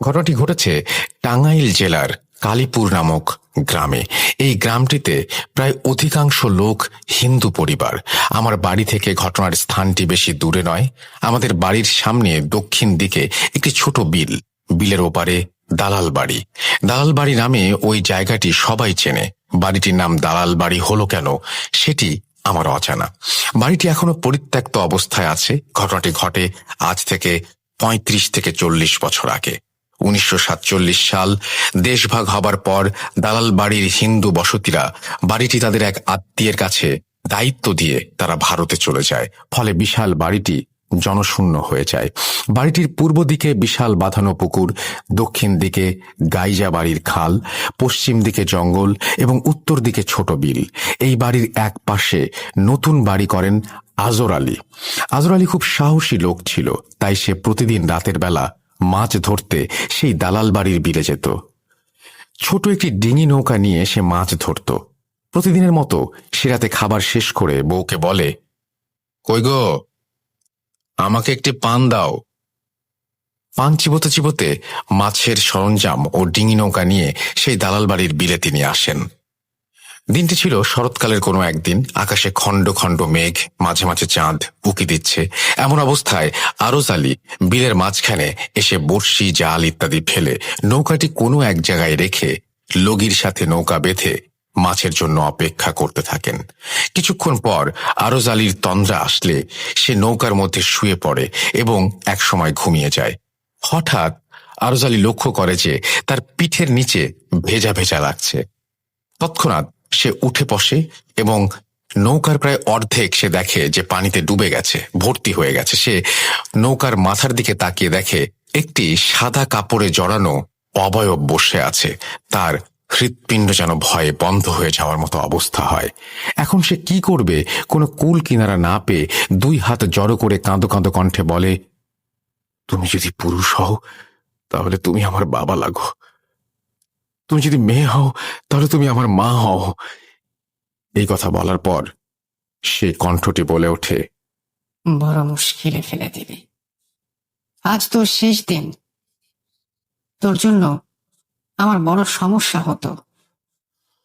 ঘটনাটি ঘটেছে টাঙ্গাইল জেলার কালীপুর নামক গ্রামে। এই গ্রামটিতে প্রায় অধিকাংশ লোক হিন্দু পরিবার। আমার বাড়ি থেকে ঘটনার স্থানটি বেশি দূরে নয়। আমাদের বাড়ির সামনে দক্ষিণ দিকে একটি ছোট বিল, বিলের ওপারে দালাল বাড়ি। দালাল বাড়ি নামে ওই জায়গাটি সবাই চেনে। বাড়িটির নাম দালাল বাড়ি হলো কেন সেটি আমার অজানা। বাড়িটি এখনো পরিত্যক্ত অবস্থায় আছে। ঘটনাটি ঘটে আজ থেকে ৩৫ থেকে ৪০ বছর আগে। ১৯৪৭ সাল দেশভাগ হবার পর দালাল বাড়ির হিন্দু বসতিরা বাড়িটি তাদের এক আত্মীয়ের কাছে দায়িত্ব দিয়ে তারা ভারতে চলে যায়। ফলে বিশাল বাড়িটি জনশূন্য হয়ে যায়। বাড়িটির পূর্ব দিকে বিশাল বাঁধানো পুকুর, দক্ষিণ দিকে গাইজা বাড়ির খাল, পশ্চিম দিকে জঙ্গল এবং উত্তর দিকে ছোট বিল। এই বাড়ির এক পাশে নতুন বাড়ি করেন আজর আলী। আজর আলী খুব সাহসী লোক ছিল, তাই সে প্রতিদিন রাতের বেলা মাছ ধরতে সেই দালাল বাড়ির বিলে যেত। ছোট একটি ডিঙি নৌকা নিয়ে সে মাছ ধরত। প্রতিদিনের মতো সে রাতে খাবার শেষ করে বউকে বলে, কই গো, আমাকে একটি পান দাও। পান চিবোতে চিবোতে মাছের সরঞ্জাম ও ডিঙি নৌকা নিয়ে সেই দালাল বাড়ির বিলে তিনি আসেন। দিনটি ছিল শরৎকালের কোনো একদিন। আকাশে খণ্ড খণ্ড মেঘ, মাঝে মাঝে চাঁদ উকি দিচ্ছে। এমন অবস্থায় আরজ আলী বিলের মাঝখানে এসে বড়শি, জাল ইত্যাদি ফেলে নৌকাটি কোনো এক জায়গায় রেখে লগির সাথে নৌকা বেঁধে মাছের জন্য অপেক্ষা করতে থাকেন। কিছুক্ষণ পর আরজ আলীর তন্দ্রা আসলে সে নৌকার মধ্যে শুয়ে পড়ে এবং একসময় ঘুমিয়ে যায়। হঠাৎ আরজ আলী লক্ষ্য করে যে তার পিঠের নিচে ভেজা ভেজা লাগছে। তৎক্ষণাৎ সে উঠে বসে এবং নৌকার প্রায় অর্ধেক সে দেখে যে পানিতে ডুবে গেছে, ভর্তি হয়ে গেছে। সে নৌকার মাথার দিকে তাকিয়ে দেখে একটি সাদা কাপড়ে জড়ানো অবয়ব বসে আছে। তার হৃৎপিণ্ড যেন ভয়ে বন্ধ হয়ে যাওয়ার মতো অবস্থা হয়। এখন সে কি করবে কোনো কুল কিনারা না পেয়ে দুই হাত জড়ো করে কাঁদো কাঁদো কণ্ঠে বলে, তুমি যদি পুরুষ হও তাহলে তুমি আমার বাবা লাগো, তুমি যদি মেয়ে হও তাহলে তুমি আমার মা হও। এই কথা বলার পর সে কণ্ঠটি বলে ওঠে, বড় মুশকিলে ফেলে দিবি। আজ তোর শেষ দিন। তোর জন্য আমার বড় সমস্যা হতো,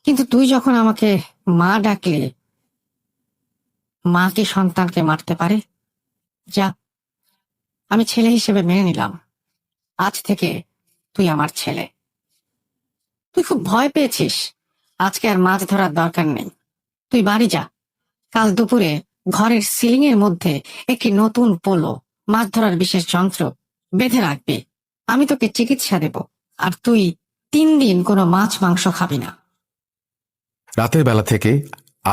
কিন্তু তুই যখন আমাকে মা ডাকলি, মা কি সন্তানকে মারতে পারে? যা, আমি ছেলে হিসেবে মেনে নিলাম। আজ থেকে তুই আমার ছেলে। তুই খুব ভয় পেয়েছিস, আজকে আর মাছ ধরার দরকার নেই। তুই বাড়ি যা। কাল দুপুরে ঘরের সিলিং এর মধ্যে একটি নতুন পোলো, মাছ ধরার বিশেষ যন্ত্র বেঁধে রাখবি। আমি তোকে চিকিৎসা দেব, আর তুই 3 দিন কোনো মাছ মাংস খাবি না। রাতের বেলা থেকে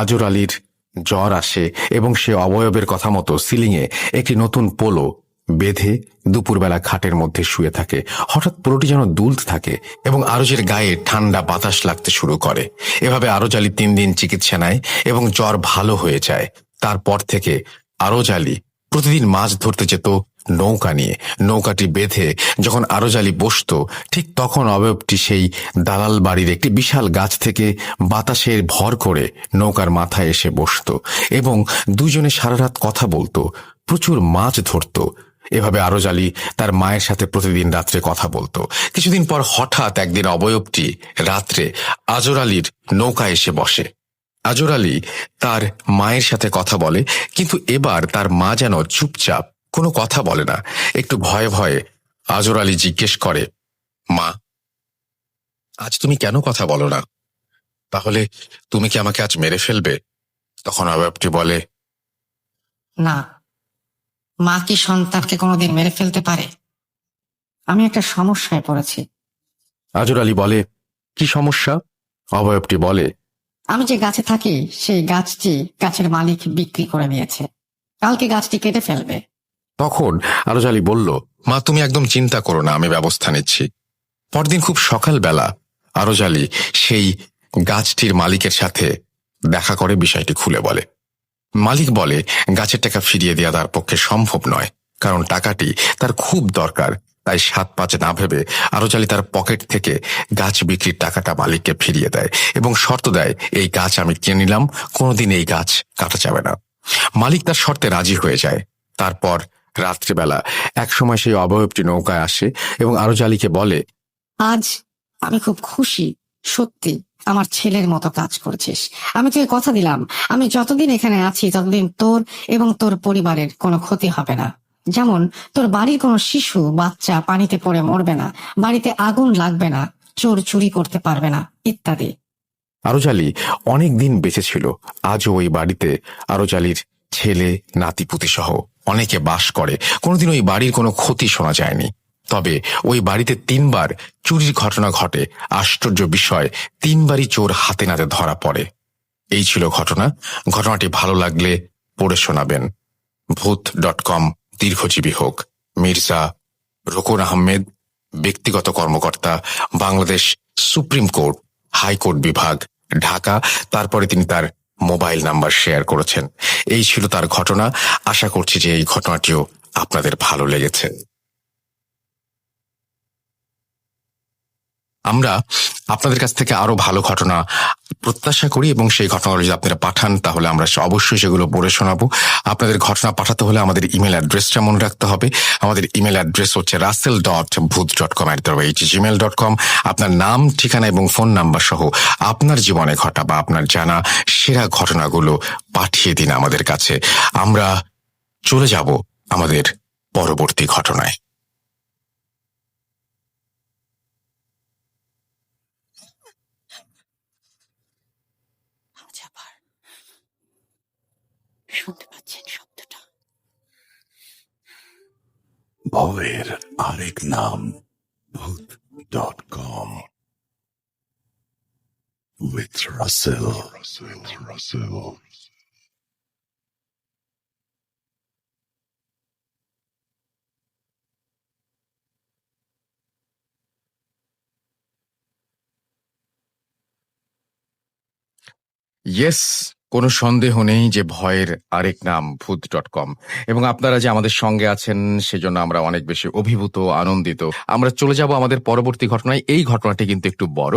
আজর আলীর জ্বর আসে এবং সে অবয়বের কথা মতো সিলিংয়ে একটি নতুন পোলো বেঁধে দুপুরবেলা খাটের মধ্যে শুয়ে থাকে। হঠাৎ পোলোটি যেন দুলতে থাকে এবং আরজের গায়ে ঠান্ডা বাতাস লাগতে শুরু করে। এভাবে আরজ আলী 3 দিন চিকিৎসা নেয় এবং জ্বর ভালো হয়ে যায়। তারপর থেকে আরজ আলী প্রতিদিন মাছ ধরতে যেত নৌকা নিয়ে। নৌকাটি বেঁধে যখন আরজ আলী বসত, ঠিক তখন অবয়বটি সেই দালাল বাড়ির একটি বিশাল গাছ থেকে বাতাসের ভর করে নৌকার মাথায় এসে বসত এবং দুজনে সারা রাত কথা বলতো, প্রচুর মাছ ধরত। এভাবে আরজ আলী তার মায়ের সাথে প্রতিদিন রাত্রে কথা বলতো। কিছুদিন পর হঠাৎ একদিন অবয়বটি রাত্রে আজর আলীর নৌকায় এসে বসে। আজর আলী তার মায়ের সাথে কথা বলে, কিন্তু এবার তার মা যেন চুপচাপ, কোনো কথা বলে না। একটু ভয়ে ভয়ে আজর আলী জিজ্ঞেস করে, মা, আজ তুমি কেন কথা বলো না? তাহলে তুমি কি আমাকে আজ মেরে ফেলবে? তখন অবয়বটি বলে, না, মা কি সন্তানকে কোনোদিন মেরে ফেলতে পারে? আমি একটা সমস্যায় পড়েছি। আজর আলী বলে, কি সমস্যা? অবয়বটি বলে, আমি যে গাছে থাকি সেই গাছটি গাছের মালিক বিক্রি করে দিয়েছে। কালকে গাছটি কেটে ফেলবে। তখন আরজ আলী বলল, মা, তুমি একদম চিন্তা করো না, আমি ব্যবস্থা নিচ্ছি। পরদিন খুব সকালবেলা আরজ আলী সেই গাছটির মালিকের সাথে দেখা করে বিষয়টি খুলে বলে। মালিক বলে, গাছের টাকা ফিরিয়ে দেওয়া তার পক্ষে সম্ভব নয়, কারণ টাকাটি তার খুব দরকার। তাই 7-5 না ভেবে আরজ আলী তার পকেট থেকে গাছ বিক্রির টাকাটা মালিককে ফিরিয়ে দেয় এবং শর্ত দেয়, এই গাছ আমি কিনে নিলাম, কোনোদিন এই গাছ কাটা যাবে না। মালিক তার শর্তে রাজি হয়ে যায়। তারপর রাত্রিবেলা একসময় সেই অবয়বটি নৌকায় আসে এবং আরজালিকে বলে, আজ আমি খুব খুশি, সত্যি আমার ছেলের মতো কাজ করছিস। আমি তোকে কথা দিলাম, আমি যতদিন এখানে আছি ততদিন তোর এবং তোর পরিবারের কোনো ক্ষতি হবে না। যেমন তোর বাড়ির কোনো শিশু বাচ্চা পানিতে পড়ে মরবে না, বাড়িতে আগুন লাগবে না, চোর চুরি করতে পারবে না, ইত্যাদি। আরজালি অনেক দিন বেঁচে ছিল। আজও ওই বাড়িতে আরজালির ছেলে নাতিপুতি সহ অনেকে বাস করে। কোনোদিন ওই বাড়ির কোনো ক্ষতি শোনা যায়নি। তবে ওই বাড়িতে 3বার চুরির ঘটনা ঘটে। আশ্চর্য বিষয়, 3বারই চোর হাতে নাতে ধরা পড়ে। এই ছিল ঘটনা। ঘটনাটি ভালো লাগলে পড়ে শোনাবেন। ভূত.com দীর্ঘজীবী হোক। মির্জা রোকন আহমেদ, ব্যক্তিগত কর্মকর্তা, বাংলাদেশ সুপ্রিম কোর্ট, হাইকোর্ট বিভাগ, ঢাকা। তারপরে তিনি তার মোবাইল নাম্বার শেয়ার করেছেন। এই ছিল তার ঘটনা। আশা করছি যে এই ঘটনাটিও আপনাদের ভালো লেগেছে। আমরা আপনাদের কাছ থেকে আরো ভালো ঘটনা প্রত্যাশা করি এবং সেই ঘটনাগুলো যদি আপনারা পাঠান তাহলে আমরা অবশ্যই সেগুলো পড়ে শোনাবো। আপনাদের ঘটনা পাঠাতে হলে আমাদের ইমেল অ্যাড্রেসটা মনে রাখতে হবে। আমাদের ইমেল অ্যাড্রেস হচ্ছে russell.booth.com@gmail.com। আপনার নাম, ঠিকানা এবং ফোন নাম্বার সহ আপনার জীবনে ঘটা বা আপনার জানা সেরা ঘটনাগুলো পাঠিয়ে দিন আমাদের কাছে। আমরা চলে যাব আমাদের পরবর্তী ঘটনায়। শুনতে পাচ্ছেন শব্দটা? ভয়ের আরেক নাম ভূত.com with Russell. ইয়েস, কোনো সন্দেহ নেই যে ভয়ের আরেক নাম ভূত.com। এবং আপনারা যে আমাদের সঙ্গে আছেন সেজন্য আমরা অনেক বেশি অভিভূত, আনন্দিত। আমরা চলে যাব আমাদের পরবর্তী ঘটনায়। এই ঘটনাটি কিন্তু একটু বড়,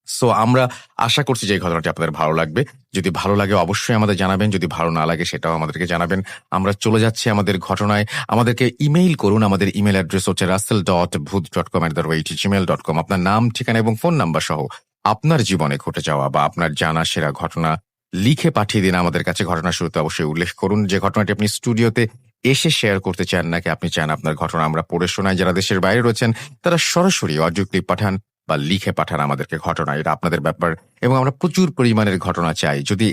সো আমরা আশা করছি যে এই ঘটনাটি আপনাদের ভালো লাগবে। যদি ভালো লাগে অবশ্যই আমাদের জানাবেন, যদি ভালো না লাগে সেটাও আমাদেরকে জানাবেন। আমরা চলে যাচ্ছি আমাদের ঘটনায়। আমাদেরকে ইমেইল করুন। আমাদের ইমেল অ্যাড্রেস হচ্ছে russell.booth.com@gmail.com। আপনার নাম, ঠিকানা এবং ফোন নাম্বার সহ আপনার জীবনে ঘটে যাওয়া বা আপনার জানা সেরা ঘটনা লিখে পাঠিয়ে দিন আমাদের কাছে। ঘটনা শুরুতে অবশ্যই উল্লেখ করুন যে ঘটনাটি আপনি স্টুডিওতে এসে শেয়ার করতে চান, নাকি আপনি চান আপনার ঘটনা আমরা পড়ে শোনাই। যারা দেশের বাইরে রয়েছেন তারা সরাসরি অডিও ক্লিপ পাঠান বা লিখে পাঠান আমাদেরকে ঘটনা। এটা আপনাদের ব্যাপার এবং আমরা প্রচুর পরিমাণের ঘটনা চাই। যদি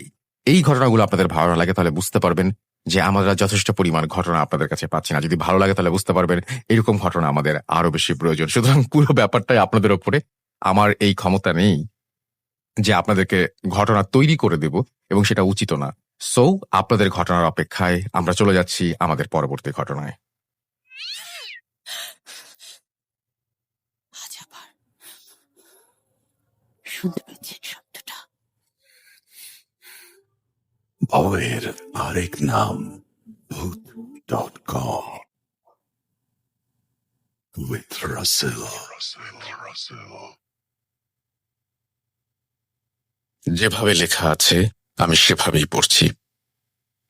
এই ঘটনাগুলো আপনাদের ভালো লাগে তাহলে বুঝতে পারবেন যে আমরা যথেষ্ট পরিমাণ ঘটনা আপনাদের কাছে পাচ্ছি না। যদি ভালো লাগে তাহলে বুঝতে পারবেন এরকম ঘটনা আমাদের আরো বেশি প্রয়োজন। সুতরাং পুরো ব্যাপারটাই আপনাদের ওপরে। আমার এই ক্ষমতা নেই যে আপনাদেরকে ঘটনা তৈরি করে দেব এবং সেটা উচিত না। সো আপনাদের ঘটনার অপেক্ষায় আমরা চলে যাচ্ছি আমাদের পরবর্তী ঘটনায়। শুনতে পাচ্ছেন শব্দটা? ভয়ের আরেক নাম ভূত.com with Russell. যেভাবে লেখা আছে আমি সেভাবেই পড়ছি।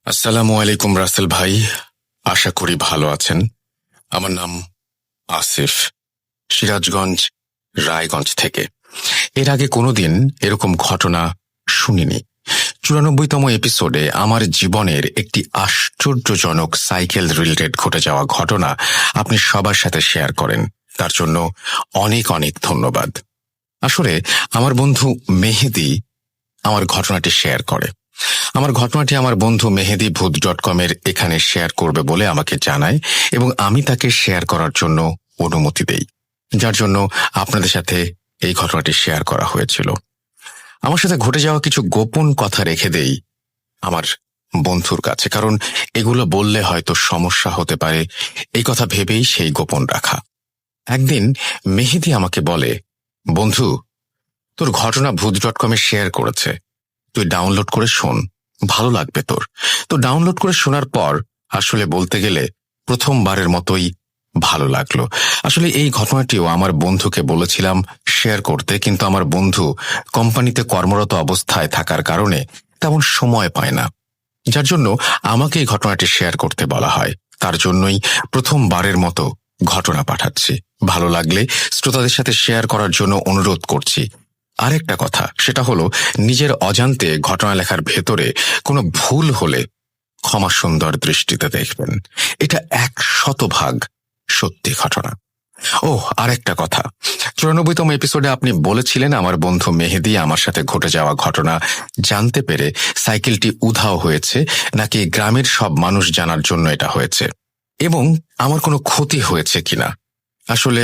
আসসালামু আলাইকুম রাসেল ভাই, আশা করি ভালো আছেন। আমার নাম আসিফ, সিরাজগঞ্জ, রায়গঞ্জ থেকে। এর আগে কোনোদিন এরকম ঘটনা শুনিনি। 94তম এপিসোডে আমার জীবনের একটি আশ্চর্যজনক সাইকেল রিলেটেড ঘটে যাওয়া ঘটনা আপনি সবার সাথে শেয়ার করেন, তার জন্য অনেক অনেক ধন্যবাদ। আসলে আমার বন্ধু মেহেদি আমার ঘটনাটি শেয়ার করে। আমার ঘটনাটি আমার বন্ধু মেহেদি ভূত.com-এর এখানে শেয়ার করবে বলে আমাকে জানায় এবং আমি তাকে শেয়ার করার জন্য অনুমতি দেই, যার জন্য আপনাদের সাথে এই ঘটনাটি শেয়ার করা হয়েছিল। আমার সাথে ঘটে যাওয়া কিছু গোপন কথা রেখে দেই আমার বন্ধুর কাছে, কারণ এগুলো বললে হয়তো সমস্যা হতে পারে, এই কথা ভেবেই সেই গোপন রাখা। একদিন মেহেদি আমাকে বলে, বন্ধু, তোর ঘটনা ভূত.com-এ শেয়ার করেছে, তুই ডাউনলোড করে শোন, ভালো লাগবে তোর। তো ডাউনলোড করে শোনার পর আসলে বলতে গেলে প্রথমবারের মতোই ভালো লাগলো। আসলে এই ঘটনাটিও আমার বন্ধুকে বলেছিলাম শেয়ার করতে, কিন্তু আমার বন্ধু কোম্পানিতে কর্মরত অবস্থায় থাকার কারণে তেমন সময় পায় না, যার জন্য আমাকে এই ঘটনাটি শেয়ার করতে বলা হয়। তার জন্যই প্রথমবারের মতো ঘটনা পাঠাচ্ছি। ভালো লাগলে শ্রোতাদের সাথে শেয়ার করার জন্য অনুরোধ করছি। আরেকটা কথা, সেটা হলো নিজের অজান্তে ঘটনা লেখার ভেতরে কোনো ভুল হলে ক্ষমা সুন্দর দৃষ্টিতে দেখবেন। এটা 100% সত্যি ঘটনা। ও আরেকটা কথা, 94তম এপিসোডে আপনি বলেছিলেন আমার বন্ধু মেহেদি আমার সাথে ঘটে যাওয়া ঘটনা জানতে পেরে সাইকেলটি উধাও হয়েছে, নাকি গ্রামের সব মানুষ জানার জন্য এটা হয়েছে, এবং আমার কোনো ক্ষতি হয়েছে কিনা। আসলে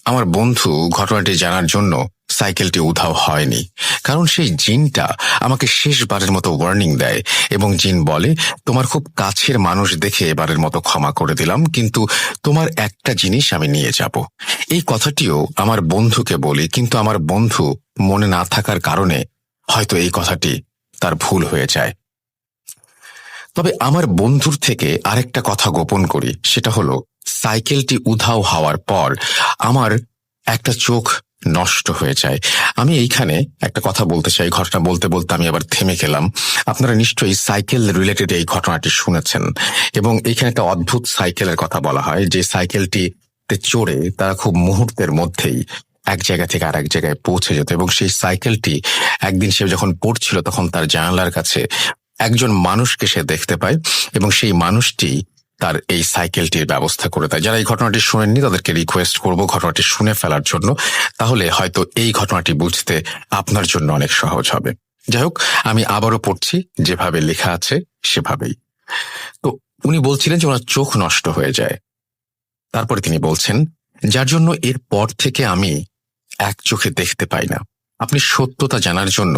আমার বন্ধু ঘটনাটি জানার জন্য সাইকেলটি উধাও হয়নি, কারণ সেই জিনটা আমাকে শেষবারের মতো ওয়ার্নিং দেয় এবং জিন বলে, তোমার খুব কাছের মানুষ দেখে এবারের মতো ক্ষমা করে দিলাম, কিন্তু তোমার একটা জিনিস আমি নিয়ে যাব। এই কথাটিও আমার বন্ধুকে বলি, কিন্তু আমার বন্ধু মনে না থাকার কারণে হয়তো এই কথাটি তার ভুল হয়ে যায়। তবে আমার বন্ধুর থেকে আরেকটা কথা গোপন করি, সেটা হলো সাইকেলটি উধাও হওয়ার পর আমার একটা চোখ নষ্ট হয়ে যায়। আমি এইখানে একটা কথা বলতে চাই, ঘটনা বলতে বলতে আমি আবার থেমে গেলাম। আপনারা নিশ্চয়ই সাইকেল রিলেটেড এই ঘটনাটি শুনেছেন, এবং এইখানে একটা অদ্ভুত সাইকেলের কথা বলা হয়, যে সাইকেলটিতে চড়ে তারা খুব মুহূর্তের মধ্যেই এক জায়গা থেকে আর এক জায়গায় পৌঁছে যেত। এবং সেই সাইকেলটি একদিন সে যখন পড়ছিল তখন তার জানালার কাছে একজন মানুষকে সে দেখতে পায়, এবং সেই মানুষটি তার এই সাইকেলটির ব্যবস্থা করে দেয়। যারা এই ঘটনাটি শুনেননি তাদেরকে রিকোয়েস্ট করব ঘটনাটি শুনে ফেলার জন্য, তাহলে হয়তো এই ঘটনাটি বুঝতে আপনার জন্য অনেক সহজ হবে। যাই হোক, আমি আবারও পড়ছি, যেভাবে লেখা আছে সেভাবেই। তো উনি বলছিলেন যে ওনার চোখ নষ্ট হয়ে যায়। তারপরে তিনি বলছেন, যার জন্য এর পর থেকে আমি এক চোখে দেখতে পাই না। আপনি সত্যতা জানার জন্য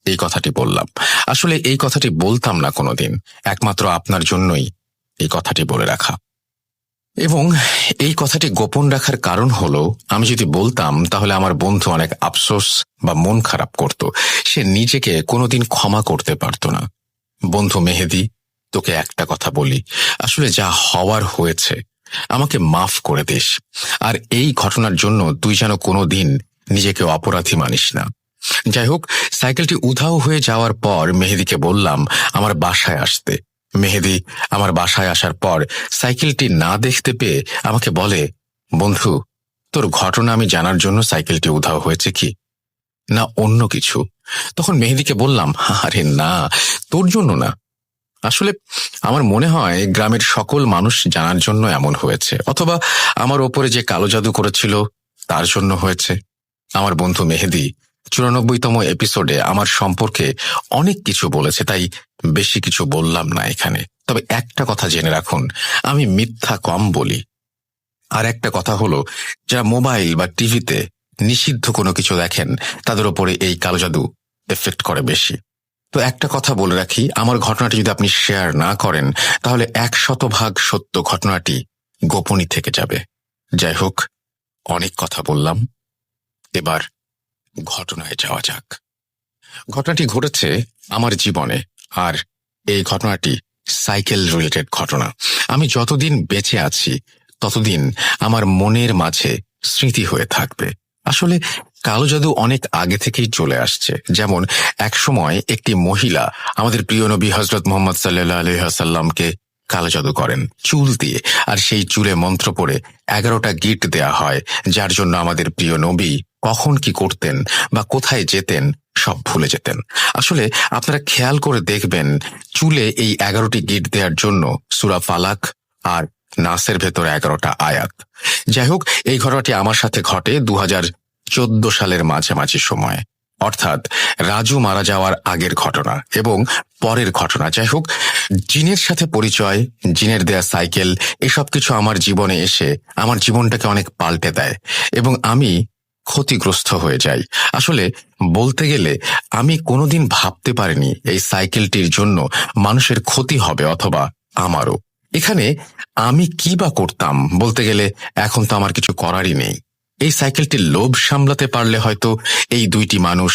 এই কথাটি বললাম। আসলে এই কথাটি বলতাম না কোনোদিন, একমাত্র আপনার জন্যই এই কথাটি বলে রাখা। এবং এই কথাটি গোপন রাখার কারণ হলো, আমি যদি বলতাম তাহলে আমার বন্ধু অনেক আফসোস বা মন খারাপ করত, সে নিজেকে কোনোদিন ক্ষমা করতে পারত না। বন্ধু মেহেদি, তোকে একটা কথা বলি, আসলে যা হওয়ার হয়েছে, আমাকে মাফ করে দিস। আর এই ঘটনার জন্য তুই যেন কোনোদিন নিজেকে অপরাধী মানিস না। যাই হোক, সাইকেলটি উধাও হয়ে যাওয়ার পর মেহেদিকে বললাম আমার বাসায় আসতে। মেহেদি আমার বাসায় আসার পর সাইকেলটি না দেখতে পেয়ে আমাকে বলে, বন্ধু, তোর ঘটনা আমি জানার জন্য সাইকেলটি উধাও হয়েছে কি না অন্য কিছু? তখন মেহেদিকে বললাম, আরে না, তোর জন্য না। আসলে আমার মনে হয় গ্রামের সকল মানুষ জানার জন্য এমন হয়েছে, অথবা আমার ওপরে যে কালো জাদু করেছিল তার জন্য হয়েছে। আমার বন্ধু মেহেদি 94তম এপিসোডে আমার সম্পর্কে অনেক কিছু বলেছে, তাই বেশি কিছু বললাম না এখানে। তবে একটা কথা জেনে রাখুন, আমি মিথ্যা কম বলি। আর একটা কথা হলো, যারা মোবাইল বা টিভিতে নিষিদ্ধ কোনো কিছু দেখেন তাদের ওপরে এই কালো জাদু এফেক্ট করে বেশি। তো একটা কথা বলে রাখি, আমার ঘটনাটি যদি আপনি শেয়ার না করেন তাহলে 100% সত্য ঘটনাটি গোপনই থেকে যাবে। যাই হোক, অনেক কথা বললাম, এবার ঘটনায় যাওয়া যাক। ঘটনাটি ঘটেছে আমার জীবনে, আর এই ঘটনাটি সাইকেল রিলেটেড ঘটনা। আমি যতদিন বেঁচে আছি ততদিন আমার মনের মাঝে স্মৃতি হয়ে থাকবে। আসলে কালো জাদু অনেক আগে থেকেই চলে আসছে। যেমন এক সময় একটি মহিলা আমাদের প্রিয় নবী হযরত মুহাম্মদ সাল্লাল্লাহু আলাইহি ওয়াসাল্লামকে কালো জাদু করেন চুল দিয়ে, আর সেই চুলে মন্ত্র পড়ে 11টা গিট দেয়া হয়, যার জন্য আমাদের প্রিয় নবী কখন কি করতেন বা কোথায় যেতেন সব ভুলে যেতেন। আসলে আপনারা খেয়াল করে দেখবেন, চুলে এই 11টি গিট দেওয়ার জন্য সূরা ফালাক আর নাসের ভেতরে 11টা আয়াত। যাই হোক, এই ঘটনাটি আমার সাথে ঘটে 2014 সালের মাঝামাঝি সময়, অর্থাৎ রাজু মারা যাওয়ার আগের ঘটনা এবং পরের ঘটনা। যাই হোক, জিনের সাথে পরিচয়, জিনের দেয়া সাইকেল, এসব কিছু আমার জীবনে এসে আমার জীবনটাকে অনেক পাল্টে দেয় এবং আমি ক্ষতিগ্রস্ত হয়ে যাই। আসলে বলতে গেলে আমি কোনোদিন ভাবতে পারিনি এই সাইকেলটির জন্য মানুষের ক্ষতি হবে, অথবা আমারও। এখানে আমি কি বা করতাম? বলতে গেলে এখন তো আমার কিছু করারই নেই। এই সাইকেলটির লোভ সামলাতে পারলে হয়তো এই দুইটি মানুষ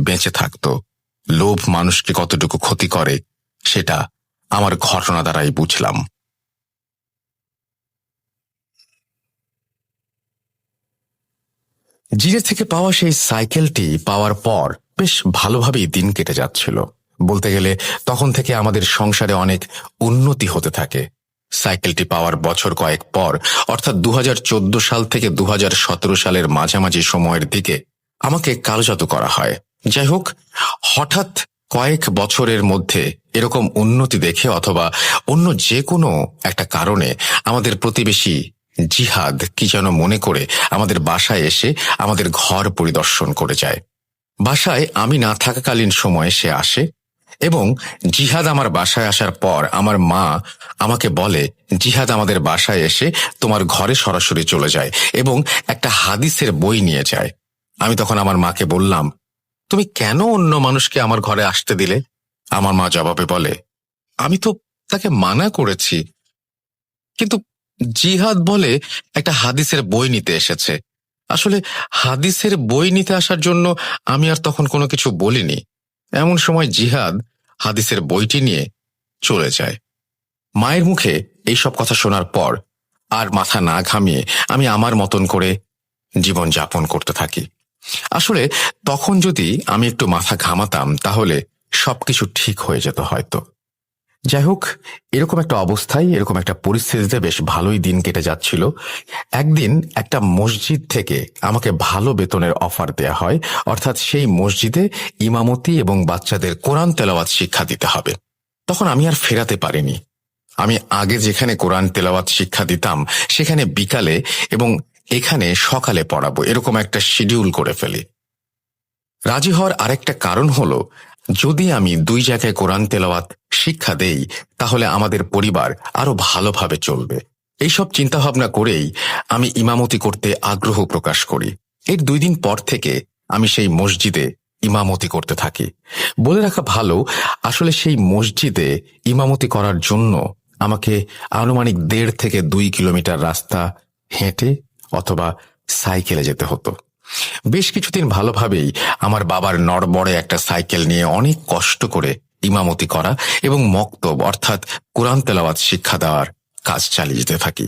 বেঁচে থাকত। লোভ মানুষকে কতটুকু ক্ষতি করে সেটা আমার ঘটনা দ্বারাই বুঝলাম। জিরে থেকে পাওয়া সেই সাইকেলটি পাওয়ার পর বেশ ভালোভাবেই দিন কেটে যাচ্ছিল। বলতে গেলে তখন থেকে আমাদের সংসারে অনেক উন্নতি হতে থাকে। সাইকেলটি পাওয়ার বছর কয়েক পর, অর্থাৎ 2014 সাল থেকে 2017 সালের মাঝামাঝি সময়ের দিকে আমাকে কালজাত করা হয়। যাই হোক, হঠাৎ কয়েক বছরের মধ্যে এরকম উন্নতি দেখে অথবা অন্য যে কোনো একটা কারণে আমাদের প্রতিবেশী জিহাদ কি যেন মনে করে আমাদের বাসায় এসে আমাদের ঘর পরিদর্শন করে যায়। বাসায় আমি না থাকাকালীন সময়ে সে আসে এবং জিহাদ আমার বাসায় আসার পর আমার মা আমাকে বলে, জিহাদ আমাদের বাসায় এসে তোমার ঘরে সরাসরি চলে যায় এবং একটা হাদিসের বই নিয়ে যায়। আমি তখন আমার মাকে বললাম, তুমি কেন অন্য মানুষকে আমার ঘরে আসতে দিলে? আমার মা জবাবে বলে, আমি তো তাকে মানা করেছি, কিন্তু জিহাদ বলে একটা হাদিসের বই নিতে এসেছে। আসলে হাদিসের বই নিতে আসার জন্য আমি আর তখন কোনো কিছু বলিনি। এমন সময় জিহাদ হাদিসের বইটি নিয়ে চলে যায়। মায়ের মুখে এইসব কথা শোনার পর আর মাথা না ঘামিয়ে আমি আমার মতন করে জীবন যাপন করতে থাকি। আসলে তখন যদি আমি একটু মাথা ঘামাতাম তাহলে সবকিছু ঠিক হয়ে যেত হয়তো। যাই হোক, এরকম একটা অবস্থায়, এরকম একটা পরিস্থিতিতে বেশ ভালোই দিন কেটে যাচ্ছিল। একদিন একটা মসজিদ থেকে আমাকে ভালো বেতনের অফার দেয়া হয়, অর্থাৎ সেই মসজিদে ইমামতি এবং বাচ্চাদের কোরআন তেলাওয়াত শিক্ষা দিতে হবে। তখন আমি আর ফেরাতে পারিনি। আমি আগে যেখানে কোরআন তেলাওয়াত শিক্ষা দিতাম সেখানে বিকালে এবং এখানে সকালে পড়াবো, এরকম একটা শিডিউল করে ফেলি। রাজি হওয়ার আরেকটা কারণ হলো, যদি আমি দুই জায়গায় কোরআন তেলাওয়াত শিক্ষা দেই তাহলে আমাদের পরিবার আরো ভালোভাবে চলবে। এইসব চিন্তাভাবনা করেই আমি ইমামতি করতে আগ্রহ প্রকাশ করি। এর 2 দিন পর থেকে আমি সেই মসজিদে ইমামতি করতে থাকি। বলে রাখা ভালো, আসলে সেই মসজিদে ইমামতি করার জন্য আমাকে আনুমানিক 1.5 থেকে 2 কিলোমিটার রাস্তা হেঁটে অথবা সাইকেলে যেতে হতো। বেশ কিছুদিন ভালোভাবেই আমার বাবার নড়বড়ে একটা সাইকেল নিয়ে অনেক কষ্ট করে ইমামতি করা এবং মক্তব অর্থাৎ কোরআন তেলাওয়াত শিক্ষা দেওয়ার কাজ চালিয়ে যেতে থাকি।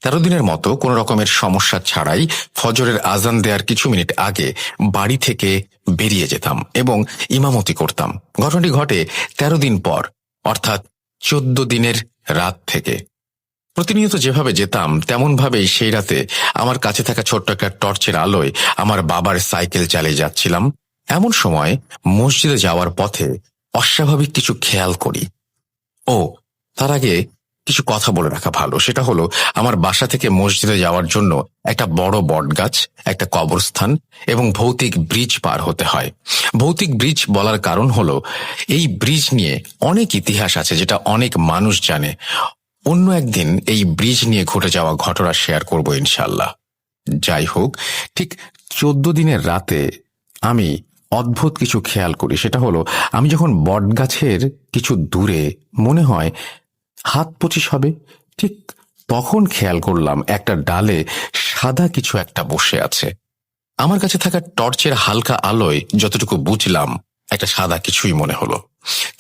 13 দিনের মতো কোনো রকমের সমস্যা ছাড়াই ফজরের আজান দেওয়ার কিছু মিনিট আগে বাড়ি থেকে বেরিয়ে যেতাম এবং ইমামতি করতাম। ঘটনাটি ঘটে 13 দিন পর, অর্থাৎ 14 দিনের রাত থেকে। প্রতিনিয়ত যেভাবে যেতাম তেমনভাবেই সেই রাতে আমার কাছে থাকা ছোট্ট একটা টর্চের আলোয় আমার বাবার সাইকেল চালিয়ে যাচ্ছিলাম। এমন সময় মসজিদে যাওয়ার পথে অস্বাভাবিক কিছু খেয়াল করি। তার আগে কিছু কথা বলে রাখা ভালো, সেটা হলো আমার বাসা থেকে মসজিদে যাওয়ার জন্য একটা বড় বটগাছ, একটা কবরস্থান এবং ভৌতিক ব্রিজ পার হতে হয়। ভৌতিক ব্রিজ বলার কারণ হলো এই ব্রিজ নিয়ে অনেক ইতিহাস আছে যেটা অনেক মানুষ জানে। অন্য একদিন এই ব্রিজ নিয়ে ঘটে যাওয়া ঘটনা শেয়ার করব ইনশাল্লাহ। যাই হোক, ঠিক 14 দিনের রাতে আমি অদ্ভুত কিছু খেয়াল করি। সেটা হলো, আমি যখন বটগাছের কিছু দূরে, মনে হয় 25 হবে, ঠিক তখন খেয়াল করলাম একটা ডালে সাদা কিছু একটা বসে আছে। আমার কাছে থাকা টর্চের হালকা আলোয় যতটুকু বুঝলাম একটা সাদা কিছুই মনে হলো,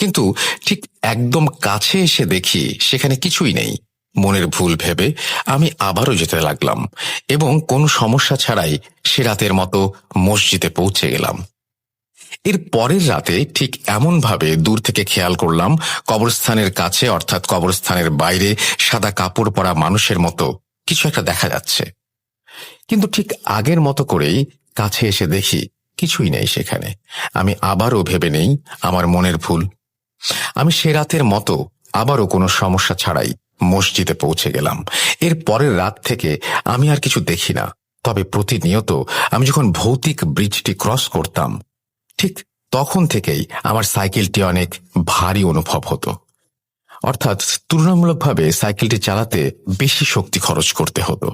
কিন্তু ঠিক একদম কাছে এসে দেখি সেখানে কিছুই নেই। মনের ভুল ভেবে আমি আবারও যেতে লাগলাম এবং কোনো সমস্যা ছাড়াই সে রাতের মতো মসজিদে পৌঁছে গেলাম। এর পরের রাতে ঠিক এমনভাবে দূর থেকে খেয়াল করলাম কবরস্থানের কাছে, অর্থাৎ কবরস্থানের বাইরে সাদা কাপড় পরা মানুষের মতো কিছু একটা দেখা যাচ্ছে, কিন্তু ঠিক আগের মতো করেই কাছে এসে দেখি কিছুই নেই সেখানে। আমি আবারও ভেবে নেই আমার মনের ভুল। আমি সে রাতের মতো আবারও কোনো সমস্যা ছাড়াই মসজিদে পৌঁছে গেলাম। এর পরের রাত থেকে আমি আর কিছু দেখি না, তবে প্রতিনিয়ত আমি যখন ভৌতিক ব্রিজটি ক্রস করতাম ঠিক তখন থেকেই আমার সাইকেলটি অনেক ভারী অনুভব হতো, অর্থাৎ তুলনামূলকভাবে সাইকেলটি চালাতে বেশি শক্তি খরচ করতে হতো।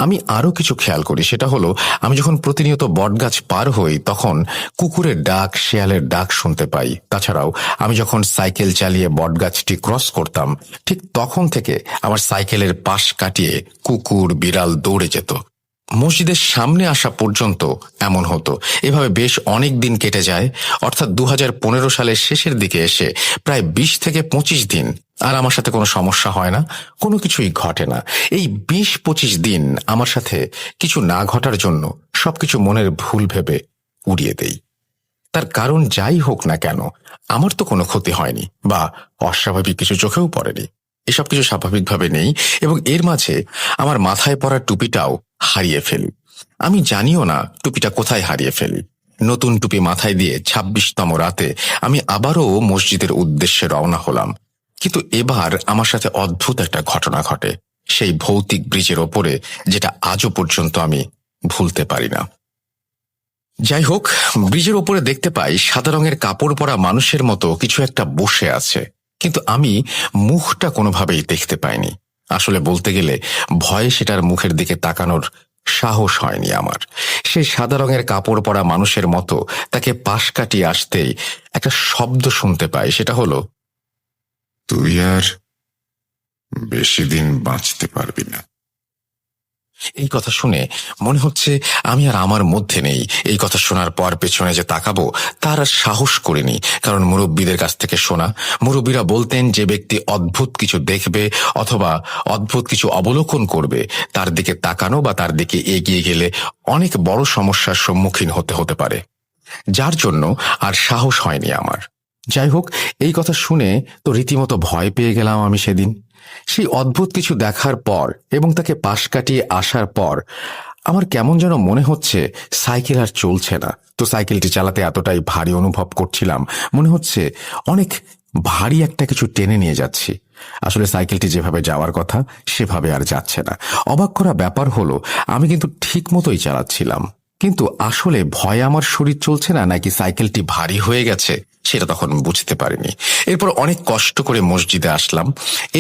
আমি আরো কিছু খেয়াল করি, সেটা হলো আমি যখন প্রতিনিয়ত বটগাছ পার হই তখন কুকুরের ডাক, শেয়ালের ডাক শুনতে পাই। তাছাড়াও আমি যখন সাইকেল চালিয়ে বটগাছটি ক্রস করতাম ঠিক তখন থেকে আমার সাইকেলের পাশ কাটিয়ে কুকুর, বিড়াল দৌড়ে যেত। মসজিদের সামনে আসা পর্যন্ত এমন হতো। এভাবে বেশ অনেক দিন কেটে যায়, অর্থাৎ 2015 সালের শেষের দিকে এসে প্রায় 20 থেকে 25 দিন আর আমার সাথে কোনো সমস্যা হয় না, কোনো কিছুই ঘটে না। এই 20-25 দিন আমার সাথে কিছু না ঘটার জন্য সবকিছু মনের ভুল ভেবে উড়িয়ে দেই। তার কারণ যাই হোক না কেন, আমার তো কোনো ক্ষতি হয়নি বা অস্বাভাবিক কিছু চোখেও পড়েনি। এসব কিছু স্বাভাবিকভাবে নেই এবং এর মাঝে আমার মাথায় পড়া টুপিটাও হারিয়ে ফেলি। আমি জানিও না টুপিটা কোথায় হারিয়ে ফেলি। নতুন টুপি মাথায় দিয়ে ২৬তম রাতে আমি আবারও মসজিদের উদ্দেশ্যে রওনা হলাম। কিন্তু এবার আমার সাথে অদ্ভুত একটা ঘটনা ঘটে, সেই ভৌতিক ব্রিজের ওপরে, যেটা আজও পর্যন্ত আমি ভুলতে পারি না। যাই হোক, ব্রিজের ওপরে দেখতে পাই সাদা রঙের কাপড় পরা মানুষের মতো কিছু একটা বসে আছে, কিন্তু আমি মুখটা কোনোভাবেই দেখতে পাইনি। আসলে বলতে গেলে ভয়ে সেটার মুখের দিকে তাকানোর সাহস হয়নি আমার। সেই সাদা রঙের কাপড় পরা মানুষের মতো তাকে পাশ কাটিয়ে আসতেই একটা শব্দ শুনতে পাই, সেটা হলো, তুই আর বেশি দিন বাঁচতে পারবি না। এই কথা শুনে মনে হচ্ছে আমি আর আমার মধ্যে নেই। এই কথা শোনার পর পেছনে যে তাকাবো তার আর সাহস করিনি, কারণ মুরব্বীদের কাছ থেকে শোনা, মুরব্বীরা বলতেন যে ব্যক্তি অদ্ভুত কিছু দেখবে অথবা অদ্ভুত কিছু অবলোকন করবে, তার দিকে তাকানো বা তার দিকে এগিয়ে গেলে অনেক বড় সমস্যার সম্মুখীন হতে পারে, যার জন্য আর সাহস হয়নি আমার। যাই হোক, এই কথা শুনে তো রীতিমতো ভয় পেয়ে গেলাম আমি সেদিন। সেই অদ্ভুত কিছু দেখার পর এবং তাকে পাশ কাটিয়ে আসার পর আমার কেমন যেন মনে হচ্ছে সাইকেল আর চলছে না। তো সাইকেলটি চালাতে এতটাই ভারী অনুভব করছিলাম, মনে হচ্ছে অনেক ভারী একটা কিছু টেনে নিয়ে যাচ্ছি। আসলে সাইকেলটি যেভাবে যাওয়ার কথা সেভাবে আর যাচ্ছে না। অবাক করা ব্যাপার হলো, আমি কিন্তু ঠিক মতোই চালাচ্ছিলাম, কিন্তু আসলে ভয়ে আমার শরীর চলছে না নাকি সাইকেলটি ভারী হয়ে গেছে সেটা তখন বুঝতে পারিনি। এরপর অনেক কষ্ট করে মসজিদে আসলাম।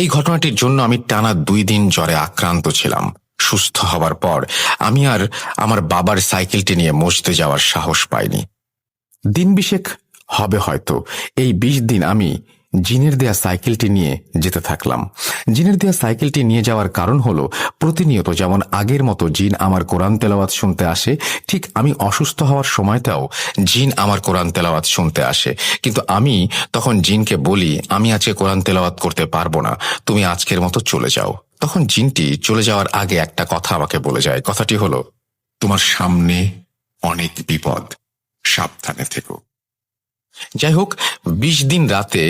এই ঘটনাটির জন্য আমি টানা ২ দিন জ্বরে আক্রান্ত ছিলাম। সুস্থ হবার পর আমি আর আমার বাবার সাইকেলটি নিয়ে মসজিদে যাওয়ার সাহস পাইনি। দিন ২০ হবে হয়তো, এই ২০ দিন আমি জিনের দেয়া সাইকেলটি নিয়ে যেতে থাকলাম। জিনের দেয়া সাইকেলটি নিয়ে যাওয়ার কারণ হলো, প্রতিনিয়ত যেমন আগের মতো জিন আমার কোরআন তেলাওয়াত শুনতে আসে, ঠিক আমি অসুস্থ হওয়ার সময়টাও জিন আমার কোরআন তেলাওয়াত শুনতে আসে। কিন্তু আমি তখন জিনকে বলি, আমি আজকে কোরআন তেলাওয়াত করতে পারবো না, তুমি আজকের মতো চলে যাও। তখন জিনটি চলে যাওয়ার আগে একটা কথা আমাকে বলে যায়। কথাটি হলো, তোমার সামনে অনেক বিপদ, সাবধানে থেকো। যাই হোক, ২০ দিন রাতে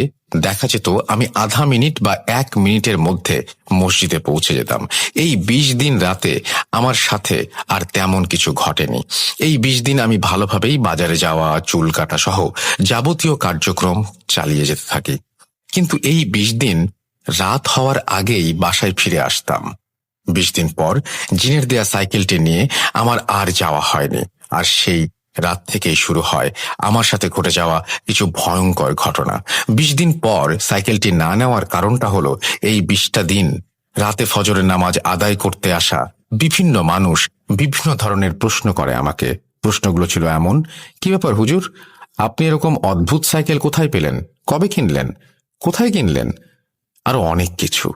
দেখা যেত আমি আধা মিনিট বা ১ মিনিটের মধ্যে মসজিদে পৌঁছে যেতাম। এই ২০ দিন রাতে আমার সাথে আর তেমন কিছু ঘটেনি। এই ২০ দিন আমি ভালোভাবেই বাজারে যাওয়া, চুল কাটা সহ যাবতীয় কার্যক্রম চালিয়ে যেতে থাকি। কিন্তু এই ২০ দিন রাত হওয়ার আগেই বাসায় ফিরে আসতাম। ২০ দিন পর জিনের দেয়া সাইকেলটি নিয়ে আমার আর যাওয়া হয়নি। আর সেই রাত থেকেই শুরু হয় আমার সাথে ঘটে যাওয়া কিছু ভয়ঙ্কর ঘটনা। ২০ দিন পর সাইকেলটি না নেওয়ার কারণটা হলো, এই ২০টা দিন রাতে ফজরের নামাজ আদায় করতে আসা বিভিন্ন মানুষ বিভিন্ন ধরনের প্রশ্ন করে আমাকে। প্রশ্নগুলো ছিল এমন, কি ব্যাপার হুজুর, আপনি এরকম অদ্ভুত সাইকেল কোথায় পেলেন, কবে কিনলেন, কোথায় কিনলেন, আরো অনেক কিছু।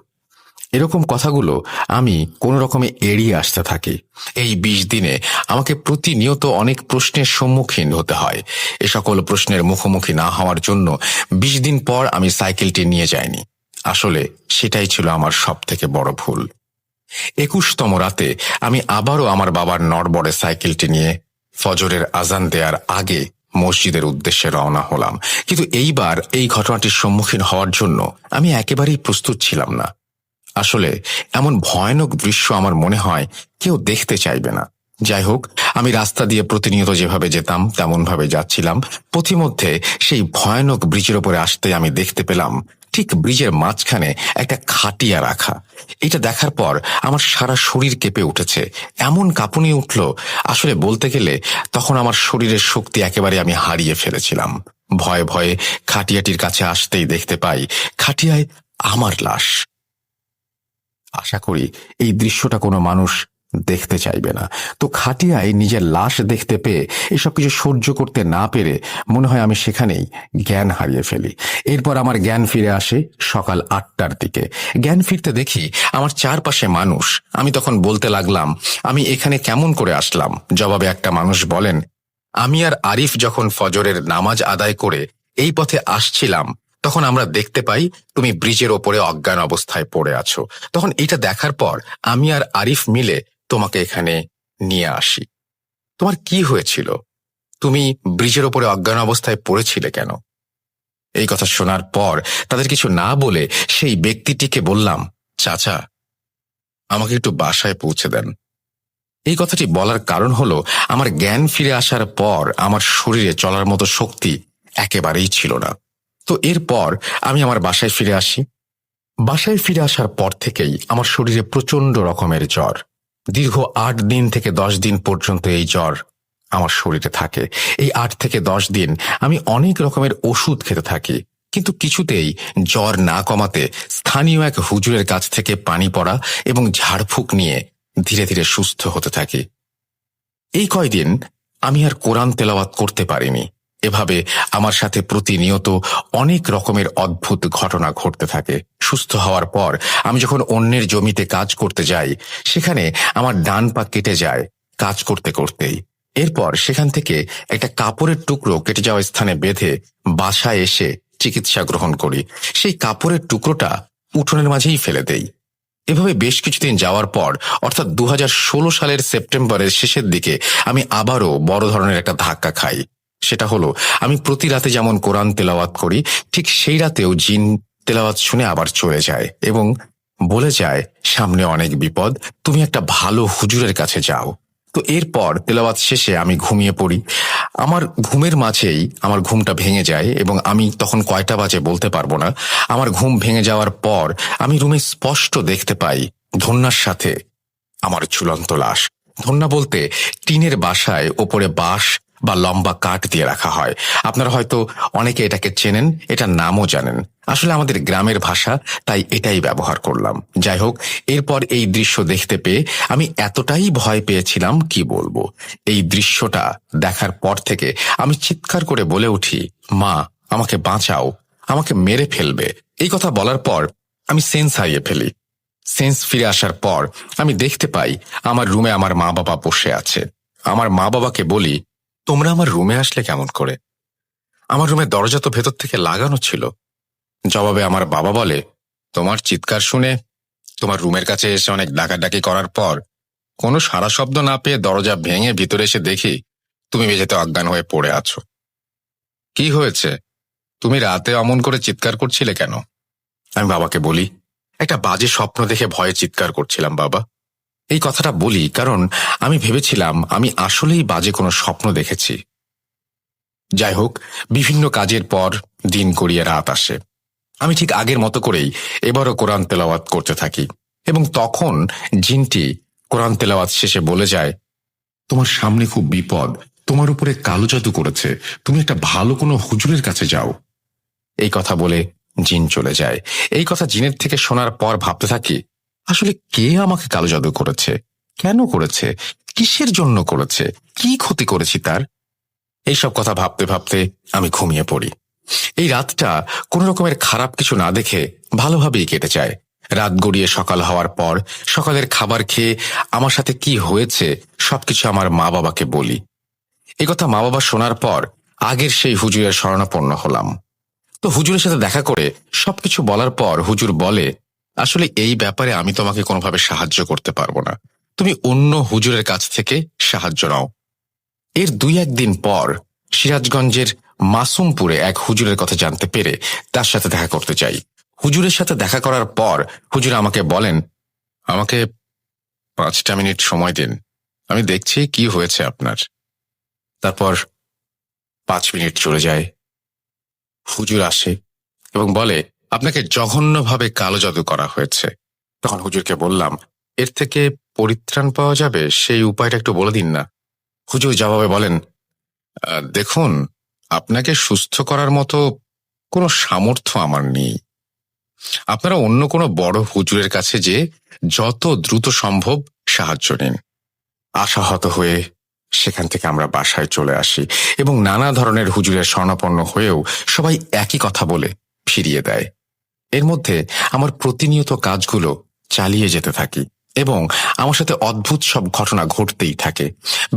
এরকম কথাগুলো আমি কোনো রকমে এড়িয়ে আসতে থাকি। এই ২০ দিনে আমাকে প্রতিনিয়ত অনেক প্রশ্নের সম্মুখীন হতে হয়। এ সকল প্রশ্নের মুখোমুখি না হওয়ার জন্য ২০ দিন পর আমি সাইকেলটি নিয়ে যাইনি। আসলে সেটাই ছিল আমার সবথেকে বড় ভুল। ২১তম রাতে আমি আবারও আমার বাবার নড়বড়ে সাইকেলটি নিয়ে ফজরের আজান দেওয়ার আগে মসজিদের উদ্দেশ্যে রওনা হলাম। কিন্তু এইবার এই ঘটনাটির সম্মুখীন হওয়ার জন্য আমি একেবারেই প্রস্তুত ছিলাম না। আসলে এমন ভয়ানক দৃশ্য আমার মনে হয় কেউ দেখতে চাইবে না। যাই হোক, আমি রাস্তা দিয়ে প্রতিনিয়ত যেভাবে যেতাম তেমনভাবে যাচ্ছিলাম। পথিমধ্যে সেই ভয়ানক ব্রিজের ওপরে আসতে আমি দেখতে পেলাম ঠিক ব্রিজের মাঝখানে একটা খাটিয়া রাখা। এটা দেখার পর আমার সারা শরীর কেঁপে উঠেছে, এমন কাঁপুনি উঠল, আসলে বলতে গেলে তখন আমার শরীরের শক্তি একেবারে আমি হারিয়ে ফেলেছিলাম। ভয়ে ভয়ে খাটিয়াটির কাছে আসতেই দেখতে পাই খাটিয়ায় আমার লাশ। আশা করি এই দৃশ্যটা কোনো মানুষ দেখতে চাইবে না। তো খাটিয়ায় নিজের লাশ দেখতে পেয়ে এসব কিছু সহ্য করতে না পেরে মনে হয় আমি সেখানেই জ্ঞান হারিয়ে ফেলি। এরপর আমার জ্ঞান ফিরে আসে সকাল ৮টার দিকে। জ্ঞান ফিরতে দেখি আমার চারপাশে মানুষ। আমি তখন বলতে লাগলাম, আমি এখানে কেমন করে আসলাম? জবাবে একটা মানুষ বলেন, আমি আর আরিফ যখন ফজরের নামাজ আদায় করে এই পথে আসছিলাম তখন আমরা দেখতে পাই তুমি ব্রিজের ওপরে অজ্ঞান অবস্থায় পড়ে আছো। তখন এটা দেখার পর আমি আর আরিফ মিলে তোমাকে এখানে নিয়ে আসি। তোমার কি হয়েছিল? তুমি ব্রিজের ওপরে অজ্ঞান অবস্থায় পড়েছিলে কেন? এই কথা শোনার পর তাদের কিছু না বলে সেই ব্যক্তিটিকে বললাম, চাচা, আমাকে একটু বাসায় পৌঁছে দেন। এই কথাটি বলার কারণ হলো আমার জ্ঞান ফিরে আসার পর আমার শরীরে চলার মতো শক্তি একেবারেই ছিল না। তো এরপর আমি আমার বাসায় ফিরে আসি। বাসায় ফিরে আসার পর থেকেই আমার শরীরে প্রচন্ড রকমের জ্বর। দীর্ঘ 8 দিন থেকে 10 দিন পর্যন্ত এই জ্বর আমার শরীরে থাকে। এই 8 থেকে 10 দিন আমি অনেক রকমের ওষুধ খেতে থাকি, কিন্তু কিছুতেই জ্বর না কমাতে স্থানীয় এক হুজুরের কাছ থেকে পানি পড়া এবং ঝাড়ফুঁক নিয়ে ধীরে ধীরে সুস্থ হতে থাকি। এই কয়দিন আমি আর কোরআন তেলাওয়াত করতে পারিনি। এভাবে আমার সাথে প্রতিনিয়ত অনেক রকমের অদ্ভুত ঘটনা ঘটতে থাকে। সুস্থ হওয়ার পর আমি যখন অন্যের জমিতে কাজ করতে যাই, সেখানে আমার ডান পা কেটে যায় কাজ করতে করতেই। এরপর সেখান থেকে একটা কাপড়ের টুকরো কেটে যাওয়া স্থানে বেঁধে বাসায় এসে চিকিৎসা গ্রহণ করি। সেই কাপড়ের টুকরোটা উঠোনের মাঝেই ফেলে দেই। এভাবে বেশ কিছুদিন যাওয়ার পর, অর্থাৎ 2016 সালের সেপ্টেম্বরের শেষের দিকে আমি আবারও বড় ধরনের একটা ধাক্কা খাই। সেটা হলো, আমি প্রতি রাতে যেমন কোরআন তেলাওয়াত করি, ঠিক সেই রাতেও জিন তেলাওয়াত শুনে আবার চলে যায় এবং বলে যায়, সামনে অনেক বিপদ, তুমি একটা ভালো হুজুরের কাছে যাও। তো এরপর তেলাওয়াত শেষে আমি ঘুমিয়ে পড়ি। আমার ঘুমের মাঝেই আমার ঘুমটা ভেঙে যায় এবং আমি তখন কয়টা বাজে বলতে পারবো না। আমার ঘুম ভেঙে যাওয়ার পর আমি রুমে স্পষ্ট দেখতে পাই ধন্যার সাথে আমার ঝুলন্ত লাশ। ধন্যা বলতে টিনের বাসায় ওপরে বাঁশ বা লম্বা কাঠ দিয়ে রাখা হয়। আপনারা হয়তো অনেকে এটাকে চেনেন, এটার নামও জানেন। আসলে আমাদের গ্রামের ভাষা, তাই এটাই ব্যবহার করলাম। যাই হোক, এরপর এই দৃশ্য দেখতে পেয়ে আমি এতটাই ভয় পেয়েছিলাম, কি বলবো। এই দৃশ্যটা দেখার পর থেকে আমি চিৎকার করে বলে উঠি, মা, আমাকে বাঁচাও, আমাকে মেরে ফেলবে। এই কথা বলার পর আমি সেন্স হারিয়ে ফেলি। সেন্স ফিরে আসার পর আমি দেখতে পাই আমার রুমে আমার মা বাবা বসে আছে। আমার মা বাবাকে বলি, তোমরা আমার রুমে আসলে কেমন করে? আমার রুমের দরজা তো ভেতর থেকে লাগানো ছিল। জবাবে আমার বাবা বলে, তোমার চিৎকার শুনে তোমার রুমের কাছে এসে অনেক ডাকাডাকি করার পর কোনো সাড়া শব্দ না পেয়ে দরজা ভেঙে ভিতরে এসে দেখি তুমি মেঝেতে অজ্ঞান হয়ে পড়ে আছো। কি হয়েছে? তুমি রাতে অমন করে চিৎকার করছিলে কেন? আমি বাবাকে বলি, একটা বাজে স্বপ্ন দেখে ভয়ে চিৎকার করছিলাম বাবা। এই কথাটা বলি কারণ আমি ভেবেছিলাম আমি আসলেই বাজে কোনো স্বপ্ন দেখেছি। যাই হোক, বিভিন্ন কাজের পর দিন গড়িয়ে রাত আসে। আমি ঠিক আগের মতো করেই এবারও কোরআন তেলাওয়াত করতে থাকি এবং তখন জিনটি কোরআন তেলাওয়াত শেষে বলে যায়, তোমার সামনে খুব বিপদ, তোমার উপরে কালো জাদু করেছে, তুমি একটা ভালো কোনো হুজুরের কাছে যাও। এই কথা বলে জিন চলে যায়। এই কথা জিনের থেকে শোনার পর ভাবতে থাকি, আসলে কে আমাকে কালো জাদু করেছে, কেন করেছে, কিসের জন্য করেছে, কি ক্ষতি করেছি তার। এইসব কথা ভাবতে ভাবতে আমি ঘুমিয়ে পড়ি। এই রাতটা কোনো রকমের খারাপ কিছু না দেখে ভালোভাবেই কেটে যায়। রাত গড়িয়ে সকাল হওয়ার পর সকালের খাবার খেয়ে আমার সাথে কি হয়েছে সবকিছু আমার মা বাবাকে বলি। এই কথা মা বাবা শোনার পর আগের সেই হুজুরের শরণাপন্ন হলাম। তো হুজুরের সাথে দেখা করে সবকিছু বলার পর হুজুর বলে, আসলে এই ব্যাপারে আমি তোমাকে কোনোভাবে সাহায্য করতে পারবো না, তুমি অন্য হুজুরের কাছ থেকে সাহায্য নাও। এর 2-1 দিন পর সিরাজগঞ্জের মাসুমপুরে এক হুজুরের কথা জানতে পেরে তার সাথে দেখা করতে চাই। হুজুরের সাথে দেখা করার পর হুজুর আমাকে বলেন, আমাকে 5টা মিনিট সময় দিন, আমি দেখছি কি হয়েছে আপনার। তারপর 5 মিনিট চলে যায়। হুজুর আসে এবং বলে, আপনাকে জঘন্যভাবে কালো জাদু করা হয়েছে। তখন হুজুরকে বললাম, এর থেকে পরিত্রাণ পাওয়া যাবে সেই উপায়টা একটু বলে দিন না। হুজুর জবাবে বলেন, দেখুন, আপনাকে সুস্থ করার মতো কোনো সামর্থ্য আমার নেই। আপনারা অন্য কোনো বড় হুজুরের কাছে যে যত দ্রুত সম্ভব সাহায্য নিন। আশাহত হয়ে সেখান থেকে আমরা বাসায় চলে আসি এবং নানা ধরনের হুজুরের শরণাপন্ন হয়েও সবাই একই কথা বলে ফিরিয়ে দেয়। এর মধ্যে আমার প্রতিনিয়ত কাজগুলো চালিয়ে যেতে থাকি এবং আমার সাথে অদ্ভুত সব ঘটনা ঘটতেই থাকে।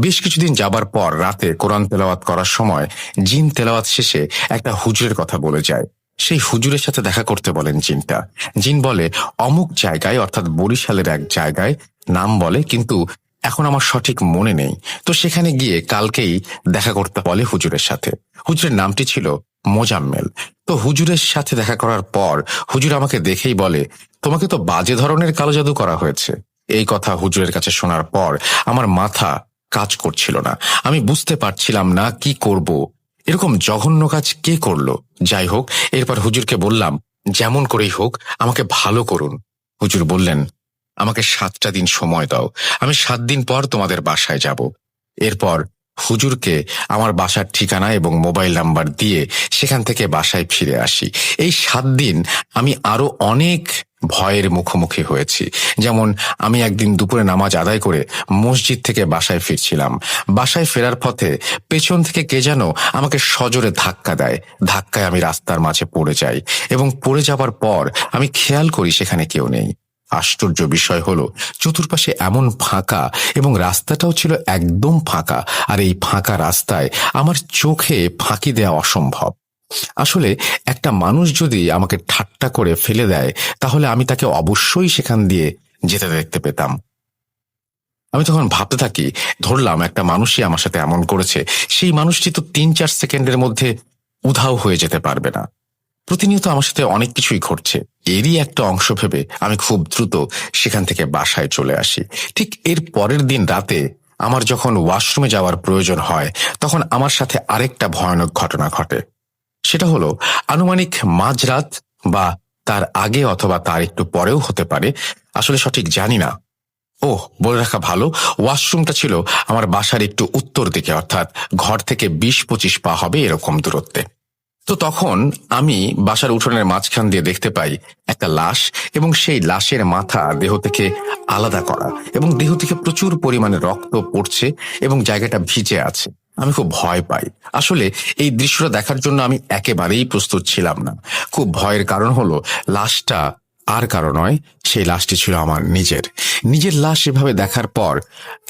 বেশ কিছুদিন যাবার পর রাতে কোরআন তেলাওয়াত করার সময় জিন তেলাওয়াত শেষে একটা হুজুরের কথা বলে যায়। সেই হুজুরের সাথে দেখা করতে বলেন জিনটা। জিন বলে, অমুক জায়গায়, অর্থাৎ বরিশালের এক জায়গায় নাম বলে, কিন্তু এখন আমার সঠিক মনে নেই। তো সেখানে গিয়ে কালকেই দেখা করতে বলে হুজুরের সাথে। হুজুরের নামটি ছিল মোজাম্মেল। তো হুজুরের সাথে দেখা করার পর হুজুর আমাকে দেখেই বলে, তোমাকে তো বাজে ধরনের কালো জাদু করা হয়েছে। এই কথা হুজুরের কাছে শোনার পর আমার মাথা কাজ করছিল না। আমি বুঝতে পারছিলাম না কি করব। এরকম জঘন্য কাজ কে করলো? যাই হোক, এরপর হুজুরকে বললাম, যেমন করেই হোক আমাকে ভালো করুন। হুজুর বললেন, আমাকে 7টা দিন সময় দাও, আমি 7 দিন পর তোমাদের বাসায় যাব। এরপর হুজুরকে আমার বাসার ঠিকানা এবং মোবাইল নাম্বার দিয়ে সেখান থেকে বাসায় ফিরে আসি। এই 7 দিন আমি আরো অনেক ভয়ের মুখোমুখি হয়েছি। যেমন, আমি একদিন দুপুরে নামাজ আদায় করে মসজিদ থেকে বাসায় ফিরছিলাম। বাসায় ফেরার পথে পেছন থেকে কে যেন আমাকে সজোরে ধাক্কা দেয়। ধাক্কায় আমি রাস্তার মাঝে পড়ে যাই এবং পড়ে যাবার পর আমি খেয়াল করি সেখানে কেউ নেই। আশ্চর্য বিষয় হলো, চতুর্পাশে এমন ফাঁকা এবং রাস্তাটাও ছিল একদম ফাঁকা। আর এই ফাঁকা রাস্তায় আমার চোখে ফাঁকি দেওয়া অসম্ভব। আসলে একটা মানুষ যদি আমাকে ঠাট্টা করে ফেলে দেয়, তাহলে আমি তাকে অবশ্যই সেখান দিয়ে যেতে দেখতে পেতাম। আমি তখন ভাবতে থাকি, ধরলাম একটা মানুষই আমার সাথে এমন করেছে, সেই মানুষটি তো 3-4 সেকেন্ডের মধ্যে উধাও হয়ে যেতে পারবে না। প্রতিনিয়ত আমার সাথে অনেক কিছুই ঘটছে। এরই একটা অংশ ভেবে আমি খুব দ্রুত সেখান থেকে বাসায় চলে আসি। ঠিক এর পরের দিন রাতে আমার যখন ওয়াশরুমে যাওয়ার প্রয়োজন হয়, তখন আমার সাথে আরেকটা ভয়ানক ঘটনা ঘটে। সেটা হলো, আনুমানিক মাঝরাত বা তার আগে অথবা তার একটু পরেও হতে পারে, আসলে সঠিক জানি না। বলে রাখা ভালো, ওয়াশরুমটা ছিল আমার বাসার একটু উত্তর দিকে, অর্থাৎ ঘর থেকে 20-25 পা হবে এরকম দূরত্বে। তো তখন আমি বাসার উঠোনের মাঝখান দিয়ে দেখতে পাই একটা লাশ, এবং সেই লাশের মাথা দেহ থেকে আলাদা করা, এবং দেহ থেকে প্রচুর পরিমাণে রক্ত পড়ছে এবং জায়গাটা ভিজে আছে। আমি খুব ভয় পাই। আসলে এই দৃশ্যটা দেখার জন্য আমি একেবারেই প্রস্তুত ছিলাম না। খুব ভয়ের কারণ হলো, লাশটা আর কারো নয়, সেই লাশটি ছিল আমার নিজের লাশ। এভাবে দেখার পর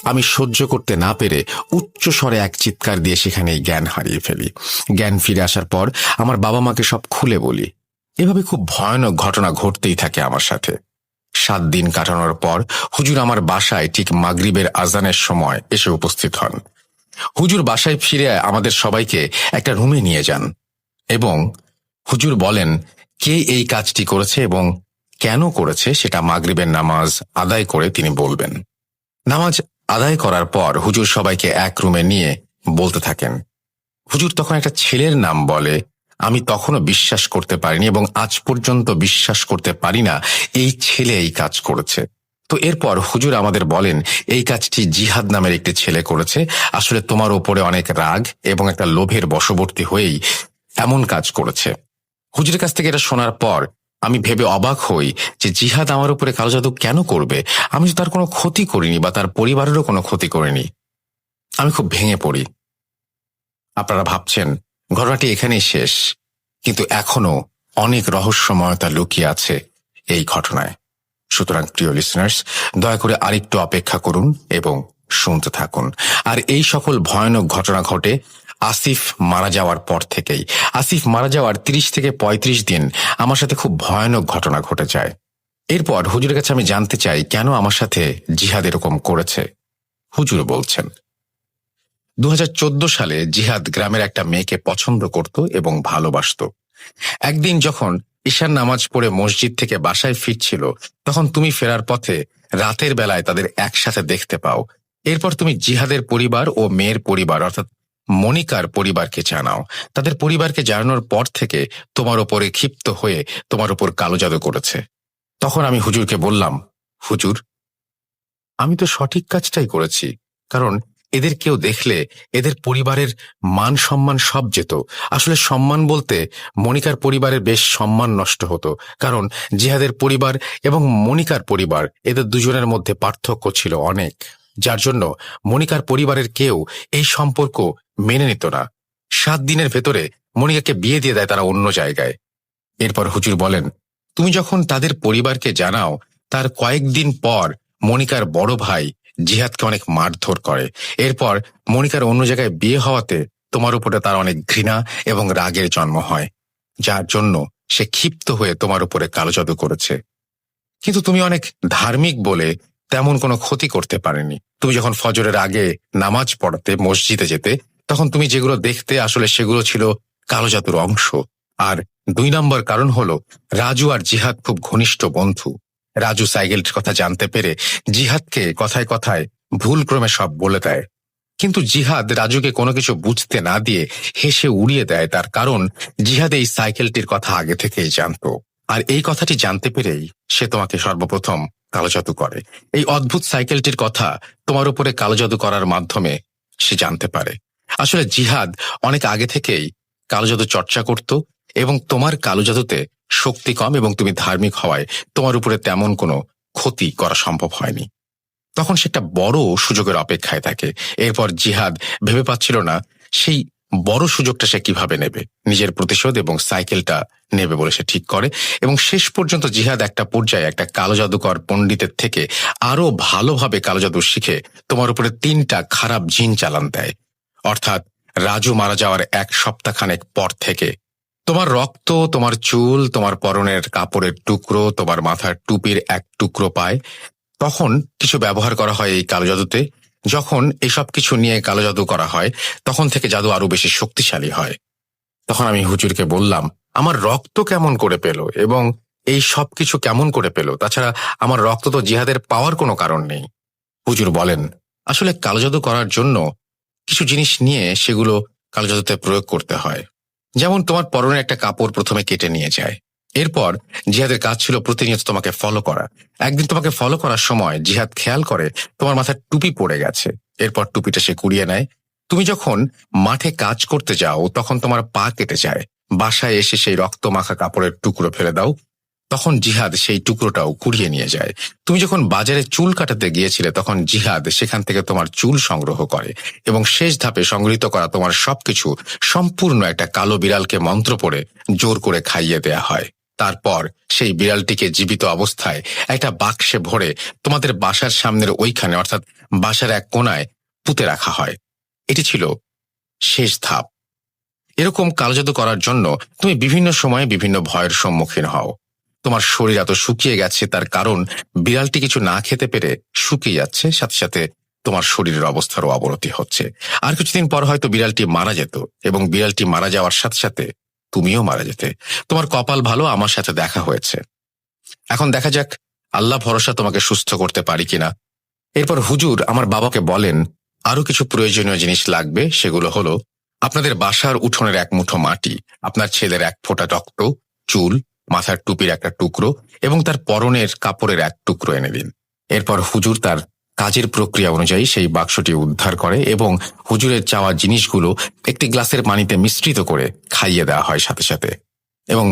আমি সহ্য করতে না পেরে উচ্চ স্বরে এক চিৎকার দিয়ে সেখানেই জ্ঞান হারিয়ে ফেলি। জ্ঞান ফিরে আসার পর আমার বাবা মাকে সব খুলে বলি। এভাবে খুব ভয়ানক ঘটনা ঘটতেই থাকে আমার সাথে। 7 দিন কাটানোর পর হুজুর আমার বাসায় ঠিক মাগরিবের আজানের সময় এসে উপস্থিত হন। হুজুর বাসায় ফিরে আমাদের সবাইকে একটা রুমে নিয়ে যান এবং হুজুর বলেন কে এই কাজটি করেছে এবং কেন করেছে সেটা মাগরিবের নামাজ আদায় করে তিনি বলবেন। নামাজ আদায় করার পর হুজুর সবাইকে এক রুমে নিয়ে বলতে থাকেন। হুজুর তখন একটা ছেলের নাম বলে। আমি তখনও বিশ্বাস করতে পারিনি এবং আজ পর্যন্ত বিশ্বাস করতে পারি না এই ছেলে এই কাজ করেছে। তো এরপর হুজুর আমাদের বলেন, এই কাজটি জিহাদ নামের একটি ছেলে করেছে। আসলে তোমার ওপরে অনেক রাগ এবং একটা লোভের বশবর্তী হয়েই এমন কাজ করেছে। হুজুরের কাছ থেকে এটা শোনার পর আমি ভেবে অবাক হই যে জিহাদ আমার উপরে কালো জাদু কেন করবে? আমি তো তার কোনো ক্ষতি করিনি বা তার পরিবারেরও কোনো ক্ষতি করিনি। আমি খুব ভেঙে পড়ি। আপনারা ভাবছেন ঘটনাটি এখানেই শেষ, কিন্তু এখনো অনেক রহস্যময়তা লুকিয়ে আছে এই ঘটনায়। সুতরাং প্রিয় লিসনার্স, দয়া করে আরেকটু অপেক্ষা করুন এবং শুনতে থাকুন। আর এই সকল ভয়ানক ঘটনা ঘটে আসিফ মারা যাওয়ার পর থেকেই। আসিফ মারা যাওয়ার 30 থেকে 35 দিন আমার সাথে খুব ভয়ানক ঘটনা ঘটে যায়। এরপর হুজুরের কাছে আমি জানতে চাই কেন আমার সাথে জিহাদ এরকম করেছে। হুজুর বলছেন, 2014 সালে জিহাদ গ্রামের একটা মেয়েকে পছন্দ করত এবং ভালোবাসত। একদিন যখন ঈশার নামাজ পড়ে মসজিদ থেকে বাসায় ফিরছিল, তখন তুমি ফেরার পথে রাতের বেলায় তাদের একসাথে দেখতে পাও। এরপর তুমি জিহাদের পরিবার ও মেয়ের পরিবার অর্থাৎ মনিকার পরিবারকে জানাও। তাদের পরিবারকে জানানোর পর থেকে তোমার ওপরে ক্ষিপ্ত হয়ে তোমার ওপর কালো জাদু করেছে। তখন আমি হুজুরকে বললাম, হুজুর, আমি তো সঠিক কাজটাই করেছি, কারণ এদের কেউ দেখলে এদের পরিবারের মান সম্মান সব যেত। আসলে সম্মান বলতে মনিকার পরিবারের বেশ সম্মান নষ্ট হতো, কারণ জিহাদের পরিবার এবং মনিকার পরিবার এদের দুজনের মধ্যে পার্থক্য ছিল অনেক, যার জন্য মনিকার পরিবারের কেউ এই সম্পর্ক মেনে নিত না। 7 দিনের ভেতরে মনিকাকে বিয়ে দিয়ে দেয় তারা অন্য জায়গায়। এরপর হুজুর বলেন, তুমি যখন তাদের পরিবারকে জানাও, তার কয়েকদিন পর মনিকার বড় ভাই জিহাদকে অনেক মারধর করে। এরপর মনিকার অন্য জায়গায় বিয়ে হওয়াতে তোমার উপরে তার অনেক ঘৃণা এবং রাগের জন্ম হয়, যার জন্য সে ক্ষিপ্ত হয়ে তোমার উপরে কালো জাদু করেছে। কিন্তু তুমি অনেক ধার্মিক বলে তেমন কোনো ক্ষতি করতে পারেনি। তুমি যখন ফজরের আগে নামাজ পড়াতে মসজিদে যেতে, তখন তুমি যেগুলো দেখতে আসলে সেগুলো ছিল কালো জাদুর অংশ। আর 2 নম্বর কারণ হলো রাজু আর জিহাদ খুব ঘনিষ্ঠ বন্ধু। রাজু সাইকেলটির কথা জানতে পেরে জিহাদকে কথায় কথায় ভুলক্রমে সব বলে দেয়, কিন্তু জিহাদ রাজুকে কোনো কিছু বুঝতে না দিয়ে হেসে উড়িয়ে দেয়। তার কারণ জিহাদ এই সাইকেলটির কথা আগে থেকেই জানতো, আর এই কথাটি জানতে পেরেই সে তোমাকে সর্বপ্রথম কালো জাদু করে। এই অদ্ভুত সাইকেলটির কথা তোমার উপরে কালো জাদু করার মাধ্যমে সে জানতে পারে। আসলে জিহাদ অনেক আগে থেকেই কালো জাদু চর্চা করত, এবং তোমার কালো জাদুতে শক্তি কম এবং তুমি ধার্মিক হওয়ায় তোমার উপরে তেমন কোনো ক্ষতি করা সম্ভব হয়নি। তখন সে একটা বড় সুযোগের অপেক্ষায় থাকে। এরপর জিহাদ ভেবে পাচ্ছিল না সেই বড় সুযোগটা সে কিভাবে নেবে, নিজের প্রতিশোধ এবং সাইকেলটা নেবে বলে সে ঠিক করে। এবং শেষ পর্যন্ত জিহাদ একটা পর্যায়ে একটা কালো জাদুকর পণ্ডিতের থেকে আরো ভালোভাবে কালো জাদু শিখে তোমার উপরে 3টা খারাপ জিন চালান দেয়। অর্থাৎ রাজু মারা যাওয়ার 1 সপ্তাহখানেক পর থেকে তোমার রক্ত, তোমার চুল, তোমার পরনের কাপড়ের টুকরো, তোমার মাথার টুপির 1 টুকরো পায়, তখন কিছু ব্যবহার করা হয় এই কালো জাদুতে। যখন এসব কিছু নিয়ে কালো জাদু করা হয়, তখন থেকে জাদু আরো বেশি শক্তিশালী হয়। তখন আমি হুজুরকে বললাম, আমার রক্ত কেমন করে পেল এবং এই সব কিছু কেমন করে পেল? তাছাড়া আমার রক্ত তো জিহাদের পাওয়ার কোনো কারণ নেই। হুজুর বলেন, আসলে কালো জাদু করার জন্য কিছু জিনিস নিয়ে সেগুলো কালো জাদুতে প্রয়োগ করতে হয়। যেমন তোমার পরনের একটা কাপড় প্রথমে কেটে নিয়ে যায়। এরপর জিহাদের কাজ ছিল প্রতিনিয়ত তোমাকে ফলো করা। একদিন তোমাকে ফলো করার সময় জিহাদ খেয়াল করে তোমার মাথার টুপি পড়ে গেছে। এরপর টুপিটা সে কুড়িয়ে নেয়। তুমি যখন মাঠে কাজ করতে যাও তখন তোমার পা কেটে যায়। বাসায় এসে সেই রক্ত মাখা কাপড়ের টুকরো ফেলে দাও, তখন জিহাদ সেই টুকরোটাও কুড়িয়ে নিয়ে যায়। তুমি যখন বাজারে চুল কাটাতে গিয়েছিলে তখন জিহাদ সেখান থেকে তোমার চুল সংগ্রহ করে, এবং শেষ ধাপে সংগৃহীত করা তোমার সবকিছু সম্পূর্ণ একটা কালো বিড়ালকে মন্ত্র পড়ে জোর করে খাইয়ে দেয়া হয়। তারপর সেই বিড়ালটিকে জীবিত অবস্থায় একটা বাক্সে ভরে তোমাদের বাসার সামনের ওইখানে, অর্থাৎ বাসার এক কোণায় পুঁতে রাখা হয়। এটি ছিল শেষ ধাপ। এরকম কালো জাদু করার জন্য তুমি বিভিন্ন সময়ে বিভিন্ন ভয়ের সম্মুখীন হও। তোমার শরীর এত শুকিয়ে গেছে, তার কারণ বিড়ালটি কিছু না খেতে পেরে শুকিয়ে যাচ্ছে, সাথে সাথে তোমার শরীরের অবস্থারও অবনতি হচ্ছে। আর কিছুদিন পর হয়তো বিড়ালটি মারা যেত, এবং বিড়ালটি মারা যাওয়ার সাথে সাথে তুমিও মারা যেতে। তোমার কপাল ভালো, আমার সাথে দেখা হয়েছে। এখন দেখা যাক আল্লাহ ভরসা তোমাকে সুস্থ করতে পারি কিনা। এরপর হুজুর আমার বাবাকে বলেন, আরো কিছু প্রয়োজনীয় জিনিস লাগবে। সেগুলো হলো আপনাদের বাসার উঠোনের 1 মুঠো মাটি, আপনার ছেলের 1 ফোঁটা রক্ত, চুল, মাথার টুপির একটা টুকরো এবং তার পরনের কাপড়ের 1 টুকরো এনে দিন। এরপর হুজুর তার কাজের প্রক্রিয়া অনুযায়ী সেই বাক্সটি উদ্ধার করে, এবং হুজুরের চাওয়া জিনিসগুলো একটি গ্লাসের পানিতে মিশ্রিত করে খাইয়ে দেওয়া হয় সাথে সাথে। এবং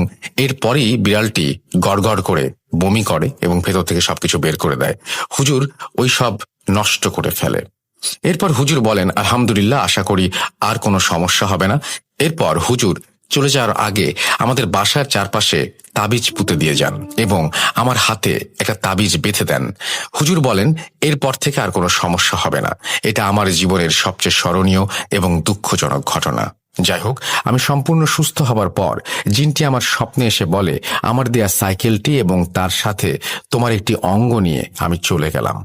এরপরেই বিড়ালটি গড়গড় করে বমি করে এবং ভেতর থেকে সবকিছু বের করে দেয়। হুজুর ওই সব নষ্ট করে ফেলে। এরপর হুজুর বলেন, আলহামদুলিল্লাহ, আশা করি আর কোনো সমস্যা হবে না। এরপর হুজুর চলে যাওয়ার আগে আমাদের বাসার চারপাশে তাবিজ পুঁতে দিয়ে যান এবং আমার হাতে একটা তাবিজ বেঁধে দেন। হুজুর বলেন, এরপর থেকে আর কোনো সমস্যা হবে না। এটা আমার জীবনের সবচেয়ে স্মরণীয় এবং দুঃখজনক ঘটনা। যাই হোক, আমি সম্পূর্ণ সুস্থ হবার পর জিনটি আমার স্বপ্নে এসে বলে, আমার দেয়া সাইকেলটি এবং তার সাথে তোমার একটি অঙ্গ নিয়ে আমি চলে গেলাম।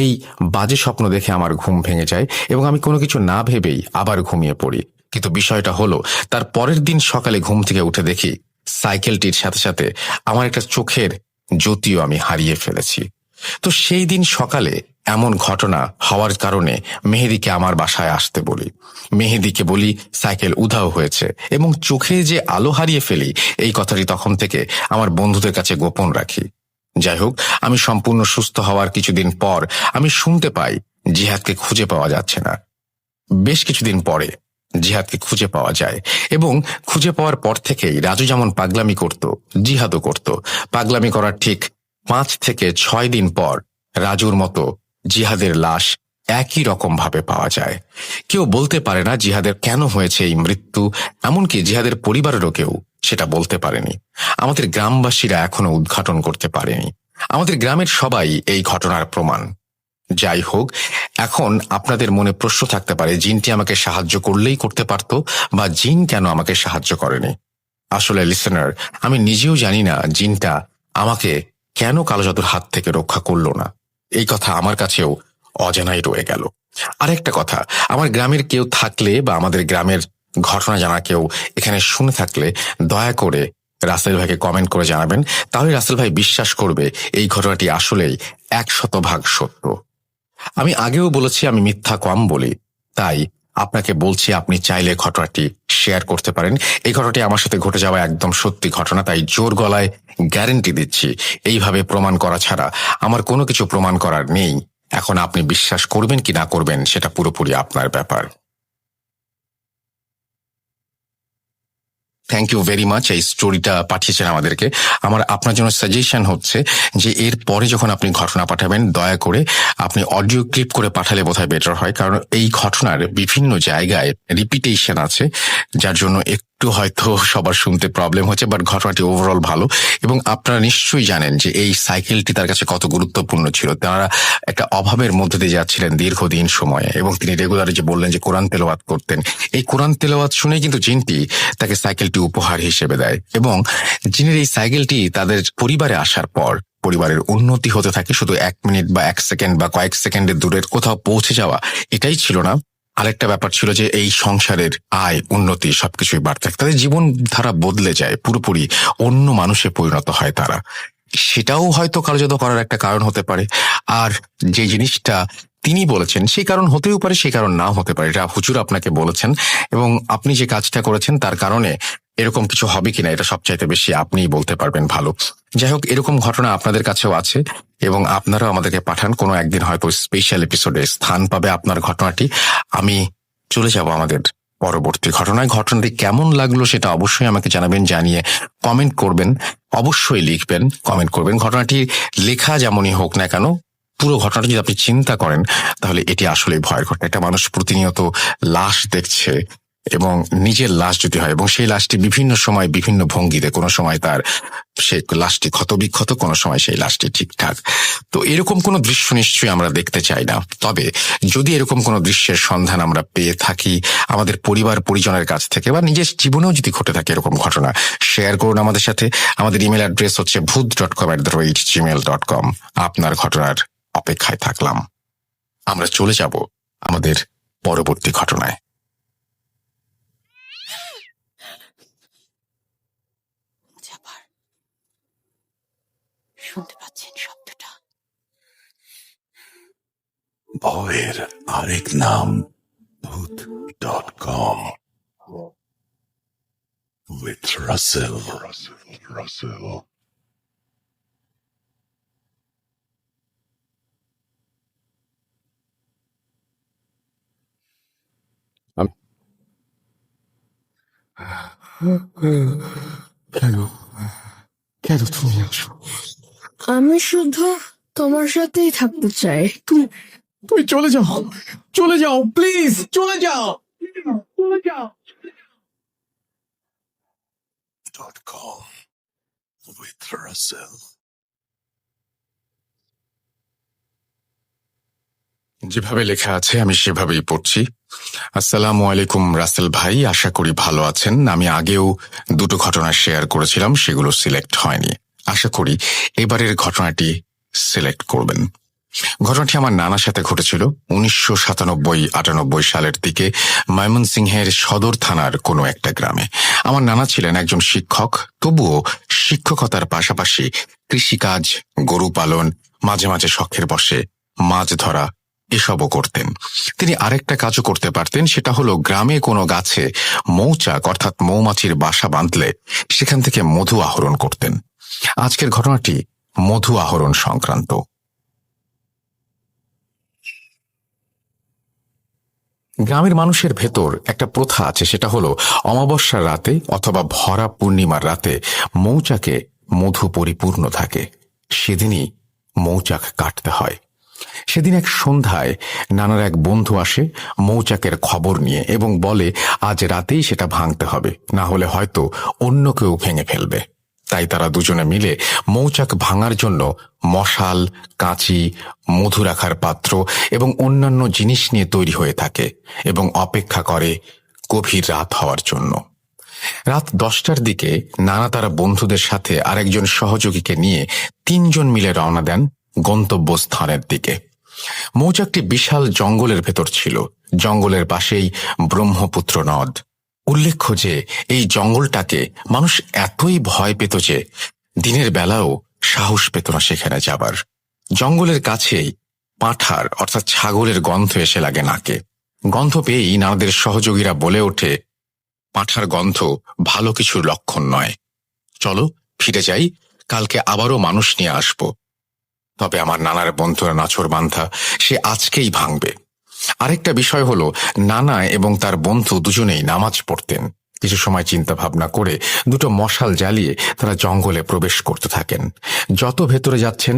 এই বাজে স্বপ্ন দেখে আমার ঘুম ভেঙে যায় এবং আমি কোনো কিছু না ভেবেই আবার ঘুমিয়ে পড়ি। কিন্তু বিষয়টা হলো, তার পরের দিন সকালে ঘুম থেকে উঠে দেখি সাইকেলটির সাথে সাথে আমার একটা চোখের জ্যোতিও আমি হারিয়ে ফেলেছি। তো সেই দিন সকালে এমন ঘটনা হওয়ার কারণে মেহেদিকে আমার বাসায় আসতে বলি। মেহেদিকে বলি সাইকেল উধাও হয়েছে এবং চোখে যে আলো হারিয়ে ফেলি, এই কথাটি তখন থেকে আমার বন্ধুদের কাছে গোপন রাখি। যাই হোক, আমি সম্পূর্ণ সুস্থ হওয়ার কিছুদিন পর আমি শুনতে পাই জিহাদকে খুঁজে পাওয়া যাচ্ছে না। বেশ কিছুদিন পরে জিহাদকে খুঁজে পাওয়া যায়, এবং খুঁজে পাওয়ার পর থেকেই রাজু যেমন পাগলামি করত, জিহাদও করত। পাগলামি করার ঠিক 5 থেকে 6 দিন পর রাজুর মতো জিহাদের লাশ একই রকম ভাবে পাওয়া যায়। কেউ বলতে পারে না জিহাদের কেন হয়েছে এই মৃত্যু, এমনকি জিহাদের পরিবারেরও কেউ সেটা বলতে পারেনি। আমাদের গ্রামবাসীরা এখনো উদ্ঘাটন করতে পারেনি। আমাদের গ্রামের সবাই এই ঘটনার প্রমাণ। যাই হোক, এখন আপনাদের মনে প্রশ্ন থাকতে পারে, জিনটি আমাকে সাহায্য করলেই করতে পারত, বা জিন কেন আমাকে সাহায্য করেনি। আসলে লিসেনার, আমি নিজেও জানি না জিনটা আমাকে কেন কালো জাদুর হাত থেকে রক্ষা করলো না। এই কথা আমার কাছেও অজানাই রয়ে গেল। আরেকটা কথা, আমার গ্রামের কেউ থাকলে বা আমাদের গ্রামের ঘটনা জানা কেউ এখানে শুনে থাকলে দয়া করে রাসেল ভাইকে কমেন্ট করে জানাবেন। তাহলে রাসেল ভাই বিশ্বাস করবে এই ঘটনাটি আসলেই 100% সত্য। আমি আগেও বলেছি আমি মিথ্যা কম বলি, তাই আপনাকে বলছি আপনি চাইলে ঘটনাটি শেয়ার করতে পারেন। এই ঘটনাটি আমার সাথে ঘটে যাওয়া একদম সত্যি ঘটনা, তাই জোর গলায় গ্যারান্টি দিচ্ছি এইভাবে প্রমাণ করা ছাড়া আমার কোনো কিছু প্রমাণ করার নেই। এখন আপনি বিশ্বাস করবেন কি না করবেন সেটা পুরোপুরি আপনার ব্যাপার। থ্যাংক ইউ ভেরি মাচ এই স্টোরিটা পাঠিয়েছেন আমাদেরকে। আমার আপনার জন্য সাজেশন হচ্ছে যে এর পরে যখন আপনি ঘটনা পাঠাবেন দয়া করে আপনি অডিও ক্লিপ করে পাঠালে বোধহয় বেটার হয়, কারণ এই ঘটনার বিভিন্ন জায়গায় রিপিটেশন আছে, যার জন্য একটু হয়তো সবার শুনতে প্রবলেম হচ্ছে, বাট ঘটনাটি ওভারঅল ভালো। এবং আপনারা নিশ্চয়ই জানেন যে এই সাইকেলটি তার কাছে কত গুরুত্বপূর্ণ ছিল। তারা একটা অভাবের মধ্যে দিয়ে যাচ্ছিলেন দীর্ঘদিন সময়ে, এবং তিনি রেগুলার যে বললেন যে কোরআন তেলাওয়াত করতেন, এই কোরআন তেলাওয়াত শুনে কিন্তু জিনটি তাকে সাইকেলটি উপহার হিসেবে দেয়। এবং জিনের এই সাইকেলটি তাদের পরিবারে আসার পর পরিবারের উন্নতি হতে থাকে। শুধু 1 মিনিট বা 1 সেকেন্ড বা কয়েক সেকেন্ডের দূরের কোথাও পৌঁছে যাওয়া এটাই ছিল না, আরেকটা ব্যাপার ছিল যে এই সংসারের আয় উন্নতি সবকিছুই বাড়তে থাকে। তাদের জীবনধারা বদলে যায়, পুরোপুরি অন্য মানুষে পরিণত হয় তারা। সেটাও হয়তো কার্যত করার একটা কারণ হতে পারে। আর যে জিনিসটা তিনি বলেছেন সেই কারণ হতেও পারে, সেই কারণ নাও হতে পারে, এটা হুজুর আপনাকে বলেছেন। এবং আপনি যে কাজটা করেছেন তার কারণে এরকম কিছু হবে কিনা এটা সবচাইতে বেশি আপনিই বলতে পারবেন ভালো। যাই হোক, এরকম ঘটনা আপনাদের কাছেও আছে এবং আপনারাও আমাদেরকে পাঠান। কোনো একদিন হয়তো স্পেশাল এপিসোডে স্থান পাবে আপনার ঘটনাটি। আমি চলে যাব আমাদের পরবর্তী ঘটনায়। ঘটনাটি কেমন লাগলো সেটা অবশ্যই আমাকে জানাবেন, জানিয়ে কমেন্ট করবেন, অবশ্যই লিখবেন, কমেন্ট করবেন। ঘটনাটি লেখা যেমনই হোক না কেন, পুরো ঘটনাটা যদি আপনি চিন্তা করেন তাহলে এটি আসলেই ভয়ের ঘটনা। একটা মানুষ প্রতিনিয়ত লাশ দেখছে এবং নিজের লাশ যদি হয় এবং সেই লাশটি বিভিন্ন সময় বিভিন্ন ভঙ্গিতে, কোনো সময় তার সেই লাশটি ক্ষতবিক্ষত, কোনো সময় সেই লাশটি ঠিকঠাক। তো এরকম কোনো দৃশ্য নিশ্চয়ই আমরা দেখতে চাই না। তবে যদি এরকম কোনো দৃশ্যের সন্ধান আমরা পেয়ে থাকি আমাদের পরিবার পরিজনের কাছ থেকে, বা নিজের জীবনেও যদি ঘটে থাকে এরকম ঘটনা, শেয়ার করুন আমাদের সাথে। আমাদের ইমেল অ্যাড্রেস হচ্ছে bhoot.com@gmail.com। আপনার ঘটনার অপেক্ষায় থাকলাম। আমরা চলে যাব আমাদের পরবর্তী ঘটনায়। শুনতে পাচ্ছেন শব্দটা? ভয়ের আরেক নাম bhoot.com with Russell. কেন কেন তুমি আসো? আমি শুধু তোমার সাথেই থাকতে চাই। তুমি চলে যাও, চলে যাও, প্লিজ চলে যাও। .com with Russell. যেভাবে লেখা আছে আমি সেভাবেই পড়ছি। আসসালামু আলাইকুম রাসেল ভাই, আশা করি ভালো আছেন। আমি আগেও 2টো ঘটনা শেয়ার করেছিলাম, সেগুলো সিলেক্ট হয়নি। আশা করি এবারের ঘটনাটি সিলেক্ট করবেন। ঘটনাটি আমার নানার সাথে ঘটেছিল 1997-98 সালের দিকে ময়মনসিংহের সদর থানার কোনো একটা গ্রামে। আমার নানা ছিলেন একজন শিক্ষক, তবুও শিক্ষকতার পাশাপাশি কৃষিকাজ, গরু পালন, মাঝে মাঝে শখের বশে মাছ ধরা এসবও করতেন। তিনি আরেকটা কাজও করতে পারতেন, সেটা হলো গ্রামে কোনো গাছে মৌচাক অর্থাৎ মৌমাছির বাসা বাঁধলে সেখান থেকে মধু আহরণ করতেন। আজকের ঘটনাটি মধু আহরণ সংক্রান্ত। গ্রামের মানুষের ভেতর একটা প্রথা আছে, সেটা হলো অমাবস্যার রাতে অথবা ভরা পূর্ণিমার রাতে মৌচাকে মধু পরিপূর্ণ থাকে, সেদিনই মৌচাক কাটতে হয়। সেদিন এক সন্ধ্যায় নানার এক বন্ধু আসে মৌচাকের খবর নিয়ে এবং বলে আজ রাতেই সেটা ভাঙতে হবে, না হলে হয়তো অন্য কেউ ভেঙে ফেলবে। তাই তারা দুজনে মিলে মৌচাক ভাঙার জন্য মশাল, কাঁচি, মধু রাখার পাত্র এবং অন্যান্য জিনিস নিয়ে তৈরি হয়ে থাকে এবং অপেক্ষা করে গভীর রাত হওয়ার জন্য। রাত 10টার দিকে নানা তারা বন্ধুদের সাথে আরেকজন সহযোগীকে নিয়ে 3 জন মিলে রওনা দেন গন্তব্যস্থানের দিকে। মৌচাকটি বিশাল জঙ্গলের ভেতর ছিল। জঙ্গলের পাশেই ব্রহ্মপুত্র নদ। উল্লেখ্য যে এই জঙ্গলটাকে মানুষ এতই ভয় পেত যে দিনের বেলাও সাহস পেত না সেখানে যাবার। জঙ্গলের কাছেই পাঁঠার অর্থাৎ ছাগলের গন্ধ এসে লাগে নাকে। গন্ধ পেয়েই নানাদের সহযোগীরা বলে ওঠে, পাঁঠার গন্ধ ভালো কিছুর লক্ষণ নয়, চলো ফিরে যাই, কালকে আবারও মানুষ নিয়ে আসব। তবে আমার নানার বন্ধুরা নাছোড়বান্ধা, সে আজকেই ভাঙবে। আরেকটা বিষয় হলো, নানা এবং তার বন্ধু দুজনেই নামাজ পড়তেন। কিছু সময় চিন্তা ভাবনা করে দুটো মশাল জ্বালিয়ে তারা জঙ্গলে প্রবেশ করতে থাকেন। যত ভেতরে যাচ্ছেন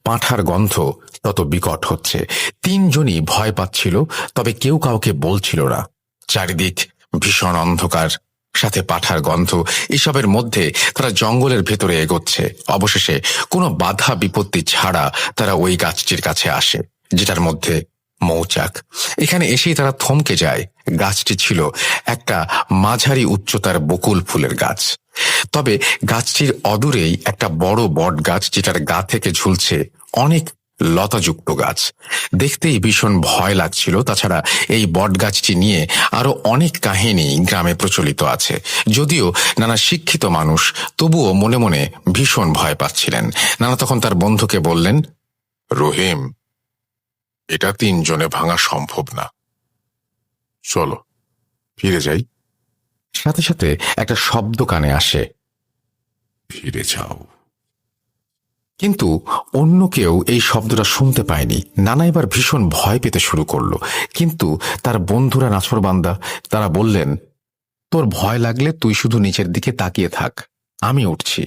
পাঁঠার গন্ধ তত বিকট হচ্ছে। তিনজনই ভয় পাচ্ছিল, তবে কেউ কাউকে বলছিল না। চারিদিক ভীষণ অন্ধকার, সাথে পাঁঠার গন্ধ, এসবের মধ্যে তারা জঙ্গলের ভেতরে এগোচ্ছে। অবশেষে কোনো বাধা বিপত্তি ছাড়া তারা ওই গাছটির কাছে আসে, যেটার মধ্যে মৌচাক। এখানে এসেই তারা থমকে যায়। গাছটি ছিল একটা মাঝারি উচ্চতার বকুল ফুলের গাছ। তবে গাছটির অদূরেই একটা বড় বট গাছ, যেটার গা থেকে ঝুলছে অনেক লতাযুক্ত গাছ। দেখতেই ভীষণ ভয় লাগছিল। তাছাড়া এই বট গাছটি নিয়ে আরো অনেক কাহিনী গ্রামে প্রচলিত আছে। যদিও নানা শিক্ষিত মানুষ, তবুও মনে মনে ভীষণ ভয় পাচ্ছিলেন। নানা তখন তার বন্ধুকে বললেন, রহিম, এটা তিনজনে ভাঙা সম্ভব না, চলো ফিরে যাই। সাথে সাথে একটা শব্দ কানে আসে, ফিরে যাও। কিন্তু অন্য কেউ এই শব্দটা শুনতে পায়নি। নানা এবার ভীষণ ভয় পেতে শুরু করলো। কিন্তু তার বন্ধুরা নাছোড়বান্দা, তারা বললেন, তোর ভয় লাগলে তুই শুধু নিচের দিকে তাকিয়ে থাক, আমি উঠছি,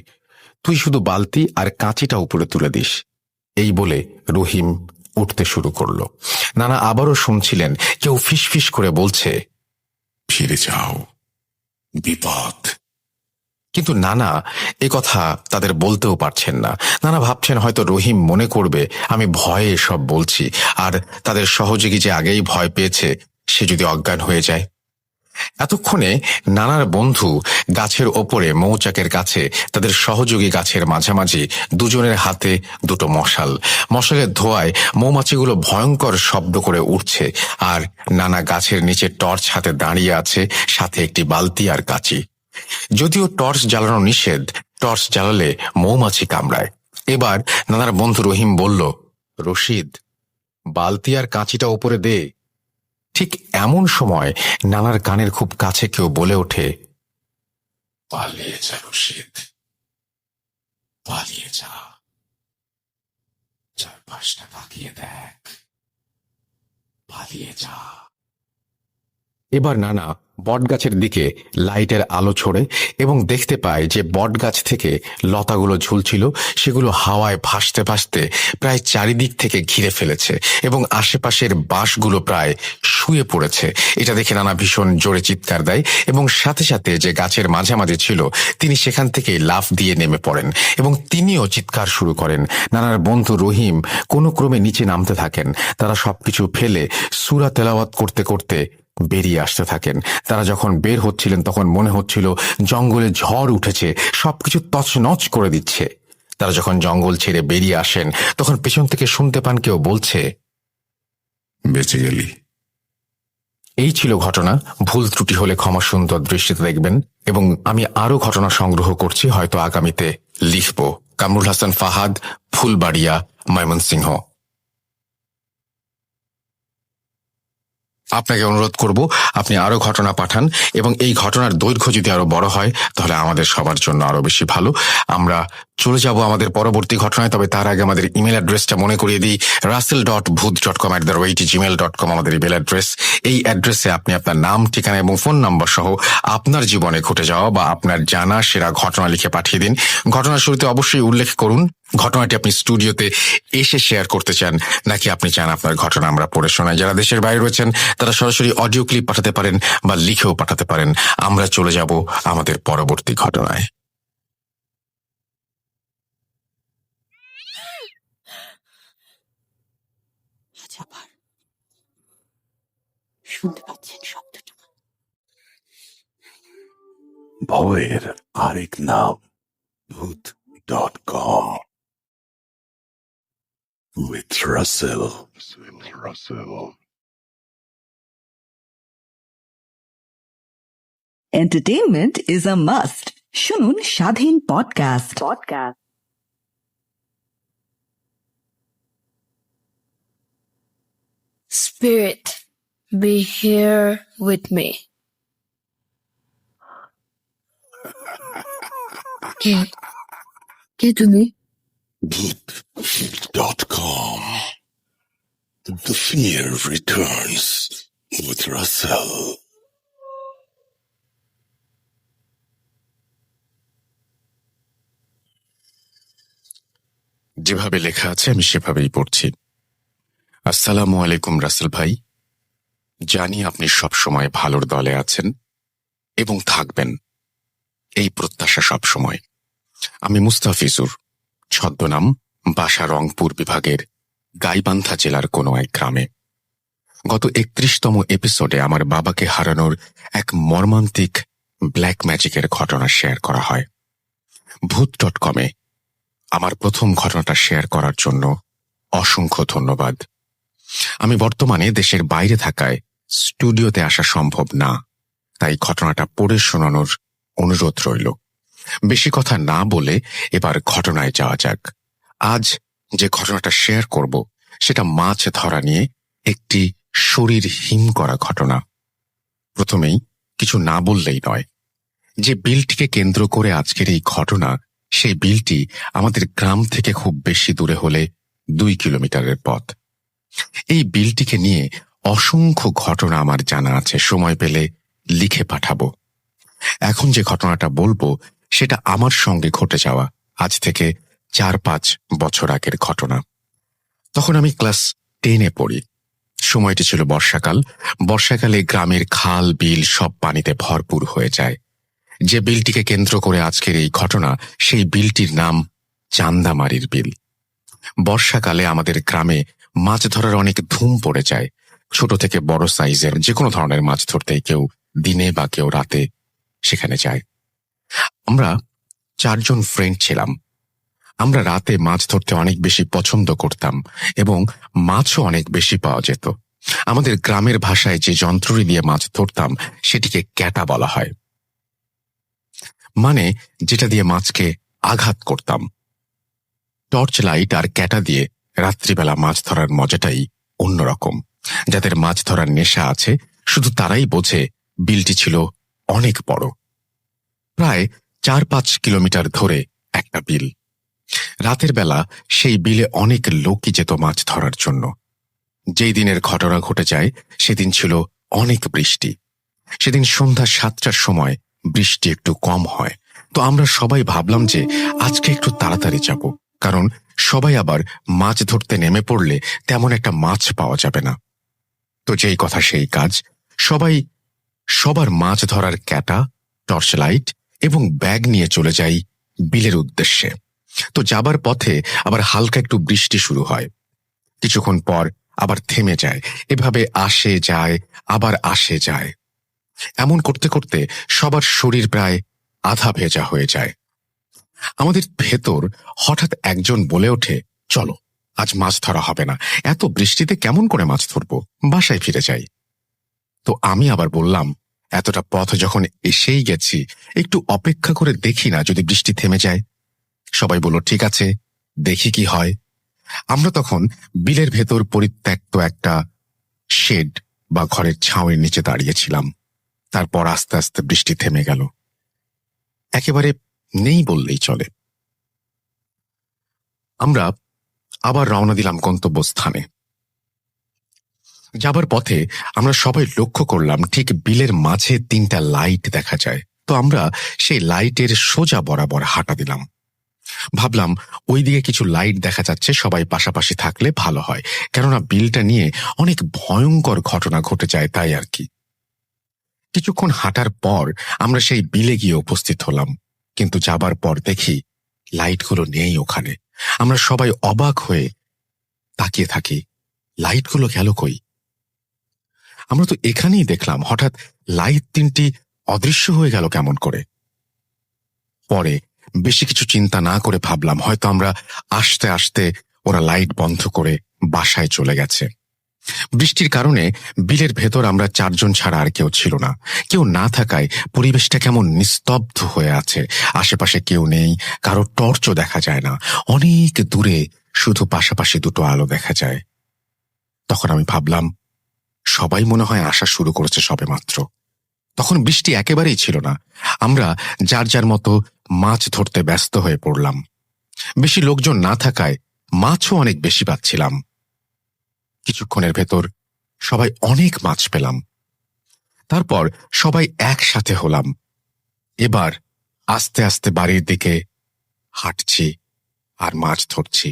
তুই শুধু বালতি আর কাঁচিটা উপরে তুলে দিস। এই বলে রহিম উঠতে শুরু করলো। নানা আবারও শুনছিলেন কেউ ফিসফিস করে বলছে, ফিরে যাও, বিপদ। কিন্তু নানা এ কথা তাদের বলতেও পারছেন না। নানা ভাবছেন হয়তো রহিম মনে করবে আমি ভয়ে এসব বলছি, আর তাদের সহযোগী যে আগেই ভয় পেয়েছে সে যদি অজ্ঞান হয়ে যায়। এতক্ষণে নানার বন্ধু গাছের ওপরে মৌচাকের কাছে, তাদের সহযোগী গাছের মাঝামাঝি, দুজনের হাতে দুটো মশাল। মশালের ধোঁয়ায় মৌমাছিগুলো ভয়ঙ্কর শব্দ করে উঠছে, আর নানা গাছের নিচে টর্চ হাতে দাঁড়িয়ে আছে, সাথে একটি বালতি আর কাঁচি। যদিও টর্চ জ্বালানো নিষেধ, টর্চ জ্বালালে মৌমাছি কামড়ায়। এবার নানার বন্ধু রহিম বলল, রশিদ, বালতি আর কাঁচিটা উপরে দে। ঠিক এমন সময় নানার কানের খুব কাছে কেউ বলে ওঠে, পালিয়ে যা রশিদ, পালিয়ে যা, চারপাশটা তাকিয়ে দেখ, পালিয়ে যা। এবার নানা বটগাছের দিকে লাইটের আলো ছোড়ে এবং দেখতে পায় যে বটগাছ থেকে লতাগুলো ঝুলছিল সেগুলো হাওয়ায় ভাসতে ভাসতে প্রায় চারিদিক থেকে ঘিরে ফেলেছে এবং আশেপাশের বাঁশগুলো প্রায় শুয়ে পড়েছে। এটা দেখে নানা ভীষণ জোরে চিৎকার দেয় এবং সাথে সাথে যে গাছের মাঝামাঝি ছিল তিনি সেখান থেকে লাফ দিয়ে নেমে পড়েন এবং তিনিও চিৎকার শুরু করেন। নানার বন্ধু রহিম কোনো ক্রমে নিচে নামতে থাকেন। তারা সবকিছু ফেলে সূরা তেলাওয়াত করতে করতে বেরিয়ে আসতে থাকেন। তারা যখন বের হচ্ছিলেন তখন মনে হচ্ছিল জঙ্গলে ঝড় উঠেছে, সবকিছু তছনছ করে দিচ্ছে। তারা যখন জঙ্গল ছেড়ে বেরিয়ে আসেন তখন পেছন থেকে শুনতে পান কেউ বলছে, বেঁচে গেলি। এই ছিল ঘটনা। ভুল ত্রুটি হলে ক্ষমা সুন্দর দৃষ্টিতে দেখবেন এবং আমি আরো ঘটনা সংগ্রহ করছি, হয়তো আগামীতে লিখব। কামরুল হাসান ফাহাদ, ফুলবাড়িয়া, ময়মনসিংহ। আপনাকে অনুরোধ করব আপনি আরো ঘটনা পাঠান এবং এই ঘটনার দৈর্ঘ্য যদি আরো বড় হয় তাহলে আমাদের সবার জন্য আরো বেশি ভালো। আমরা চলে যাব আমাদের পরবর্তী ঘটনায়, তবে তার আগে আমাদের ইমেল অ্যাড্রেসটা মনে করিয়ে দিই। russell.bhuth.com@gmail.com আমাদের ইমেল অ্যাড্রেস। এই অ্যাড্রেসে আপনি আপনার নাম, ঠিকানা এবং ফোন নাম্বার সহ আপনার জীবনে ঘটে যাওয়া বা আপনার জানা সেরা ঘটনা লিখে পাঠিয়ে দিন। ঘটনার শুরুতে অবশ্যই উল্লেখ করুন ঘটনাটি আপনি স্টুডিওতে এসে শেয়ার করতে চান নাকি আপনি চান আপনার ঘটনা আমরা পড়ে শোনাই। যারা দেশের বাইরে রয়েছেন তারা সরাসরি অডিও ক্লিপ পাঠাতে পারেন বা লিখেও পাঠাতে পারেন। আমরা চলে যাব আমাদের পরবর্তী ঘটনায়। শুনতে পাচ্ছেন শব্দটা? ভয়ের আরেক নাম ভূত.com with Russell. Entertainment is a must. শুনুন স্বাধীন podcast. Spirit, be here with me. কে তুমি? Boot.com. The fear returns with Russell. যেভাবে লেখা আছে আমি সেভাবেই পড়ছি। আসসালামু আলাইকুম রাসেল ভাই। জানি আপনি সবসময় ভালোর দলে আছেন এবং থাকবেন, এই প্রত্যাশা সবসময়। আমি মুস্তাফিজুর, ছদ্মনাম, বাসা রংপুর বিভাগের গাইবান্ধা জেলার কোনো এক গ্রামে। গত 31তম এপিসোডে আমার বাবাকে হারানোর এক মর্মান্তিক ব্ল্যাক ম্যাজিকের ঘটনা শেয়ার করা হয়। ভূত.কমে আমার প্রথম ঘটনাটা শেয়ার করার জন্য অসংখ্য ধন্যবাদ। আমি বর্তমানে দেশের বাইরে থাকায় স্টুডিওতে আসা সম্ভব না, তাই ঘটনাটা পড়ে শোনানোর অনুরোধ রইল। বেশি কথা না বলে এবার ঘটনায় যাওয়া যাক। আজ যে ঘটনাটা শেয়ার করব সেটা মাছ ধরা নিয়ে একটি শরীর হিম করা ঘটনা। প্রথমেই কিছু না বললেই নয়, যে বিলটিকে কেন্দ্র করে আজকের এই ঘটনা, সেই বিলটি আমাদের গ্রাম থেকে খুব বেশি দূরে হলে 2 কিলোমিটারের পথ। এই বিলটিকে নিয়ে অসংখ্য ঘটনা আমার জানা আছে, সময় পেলে লিখে পাঠাবো। এখন যে ঘটনাটা বলবো সেটা আমার সঙ্গে ঘটে যাওয়া আজ থেকে 4-5 বছর আগের ঘটনা। তখন আমি ক্লাস 10-এ পড়ি। সময়টি ছিল বর্ষাকাল। বর্ষাকালে গ্রামের খাল বিল সব পানিতে ভরপুর হয়ে যায়। যে বিলটিকে কেন্দ্র করে আজকের এই ঘটনা, সেই বিলটির নাম চান্দামারির বিল। বর্ষাকালে আমাদের গ্রামে মাছ ধরার অনেক ধুম পড়ে যায়। ছোট থেকে বড় সাইজের যে কোনো ধরনের মাছ ধরতেই কেউ দিনে বা কেউ রাতে সেখানে যায়। আমরা 4 জন ফ্রেন্ড ছিলাম। আমরা রাতে মাছ ধরতে অনেক বেশি পছন্দ করতাম এবং মাছও অনেক বেশি পাওয়া যেত। আমাদের গ্রামের ভাষায় যে যন্ত্রটি দিয়ে মাছ ধরতাম সেটিকে ক্যাটা বলা হয়, মানে যেটা দিয়ে মাছকে আঘাত করতাম। টর্চ লাইট আর ক্যাটা দিয়ে রাত্রিবেলা মাছ ধরার মজাটাই অন্যরকম। যাদের মাছ ধরার নেশা আছে শুধু তারাই বোঝে বিলটি ছিল অনেক বড়, প্রায় 4-5 কিলোমিটার ধরে একটা বিল। রাতের বেলা সেই বিলে অনেক লোকই যেত মাছ ধরার জন্য। যেই দিনের ঘটনা ঘটে যায় সেদিন ছিল অনেক বৃষ্টি। সেদিন সন্ধ্যা 7টার সময় বৃষ্টি একটু কম হয়, তো আমরা সবাই ভাবলাম যে আজকে একটু তাড়াতাড়ি যাব, কারণ সবাই আবার মাছ ধরতে নেমে পড়লে তেমন একটা মাছ পাওয়া যাবে না। তো যেই কথা সেই কাজ, সবাই সবার মাছ ধরার ক্যাটা, টর্চ লাইট এবং ব্যাগ নিয়ে চলে যাই বিলের উদ্দেশ্যে। তো যাবার পথে আবার হালকা একটু বৃষ্টি শুরু হয়, কিছুক্ষণ পর আবার থেমে যায়। এভাবে আসে যায়, আবার আসে যায়। এমন করতে করতে সবার শরীর প্রায় আধা ভেজা হয়ে যায়। আমাদের ভেতর হঠাৎ একজন বলে ওঠে, চলো আজ মাছ ধরা হবে না, এত বৃষ্টিতে কেমন করে মাছ ধরবো, বাসায় ফিরে যাই। তো আমি আবার বললাম, এতটা পথ যখন এসেই গেছি একটু অপেক্ষা করে দেখি না, যদি বৃষ্টি থেমে যায়। সবাই বলল ঠিক আছে, দেখি কি হয়। আমরা তখন বিলের ভেতর পরিত্যক্ত একটা শেড বা ঘরের ছাউনির নিচে দাঁড়িয়েছিলাম। তারপর আস্তে আস্তে বৃষ্টি থেমে গেল, একেবারে নেই বললেই চলে। আমরা আবার রওনা দিলাম গন্তব্যস্থানে। যাবার পথে আমরা সবাই লক্ষ্য করলাম ঠিক বিলের মাঝে 3টা লাইট দেখা যায়। তো আমরা সেই লাইটের সোজা বরাবর হাঁটা দিলাম। ভাবলাম ওইদিকে কিছু লাইট দেখা যাচ্ছে, সবাই পাশাপাশি থাকলে ভালো হয়, কেননা বিলটা নিয়ে অনেক ভয়ঙ্কর ঘটনা ঘটে যায়, তাই আর কি। কিছুক্ষণ হাঁটার পর আমরা সেই বিলে গিয়ে উপস্থিত হলাম, কিন্তু যাবার পর দেখি লাইটগুলো নেই ওখানে। আমরা সবাই অবাক হয়ে তাকিয়ে থাকি, লাইটগুলো গেল কই? আমরা তো এখানেই দেখলাম, হঠাৎ লাইট 3টি অদৃশ্য হয়ে গেল কেমন করে? পরে বেশি কিছু চিন্তা না করে ভাবলাম হয়তো আমরা আসতে আসতে ওরা লাইট বন্ধ করে বাসায় চলে গেছে। বৃষ্টির কারণে বিলের ভেতর আমরা 4 জন ছাড়া আর কেউ ছিল না। কেউ না থাকায় পরিবেশটা কেমন নিস্তব্ধ হয়ে আছে। আশেপাশে কেউ নেই, কারো টর্চও দেখা যায় না। অনেক দূরে শুধু পাশাপাশি দুটো আলো দেখা যায়। তখন আমি ভাবলাম, সবাই মনে হয় আসা শুরু করেছে সবেমাত্র। তখন বৃষ্টি একেবারেই ছিল না। আমরা যার যার মতো মাছ ধরতে ব্যস্ত হয়ে পড়লাম। বেশি লোকজন না থাকায় মাছও অনেক বেশি পাচ্ছিলাম। কিছুক্ষণের ভেতর সবাই অনেক মাছ পেলাম। তারপর সবাই একসাথে হলাম। এবার আস্তে আস্তে বাড়ির দিকে হাঁটছি আর মাছ ধরছি।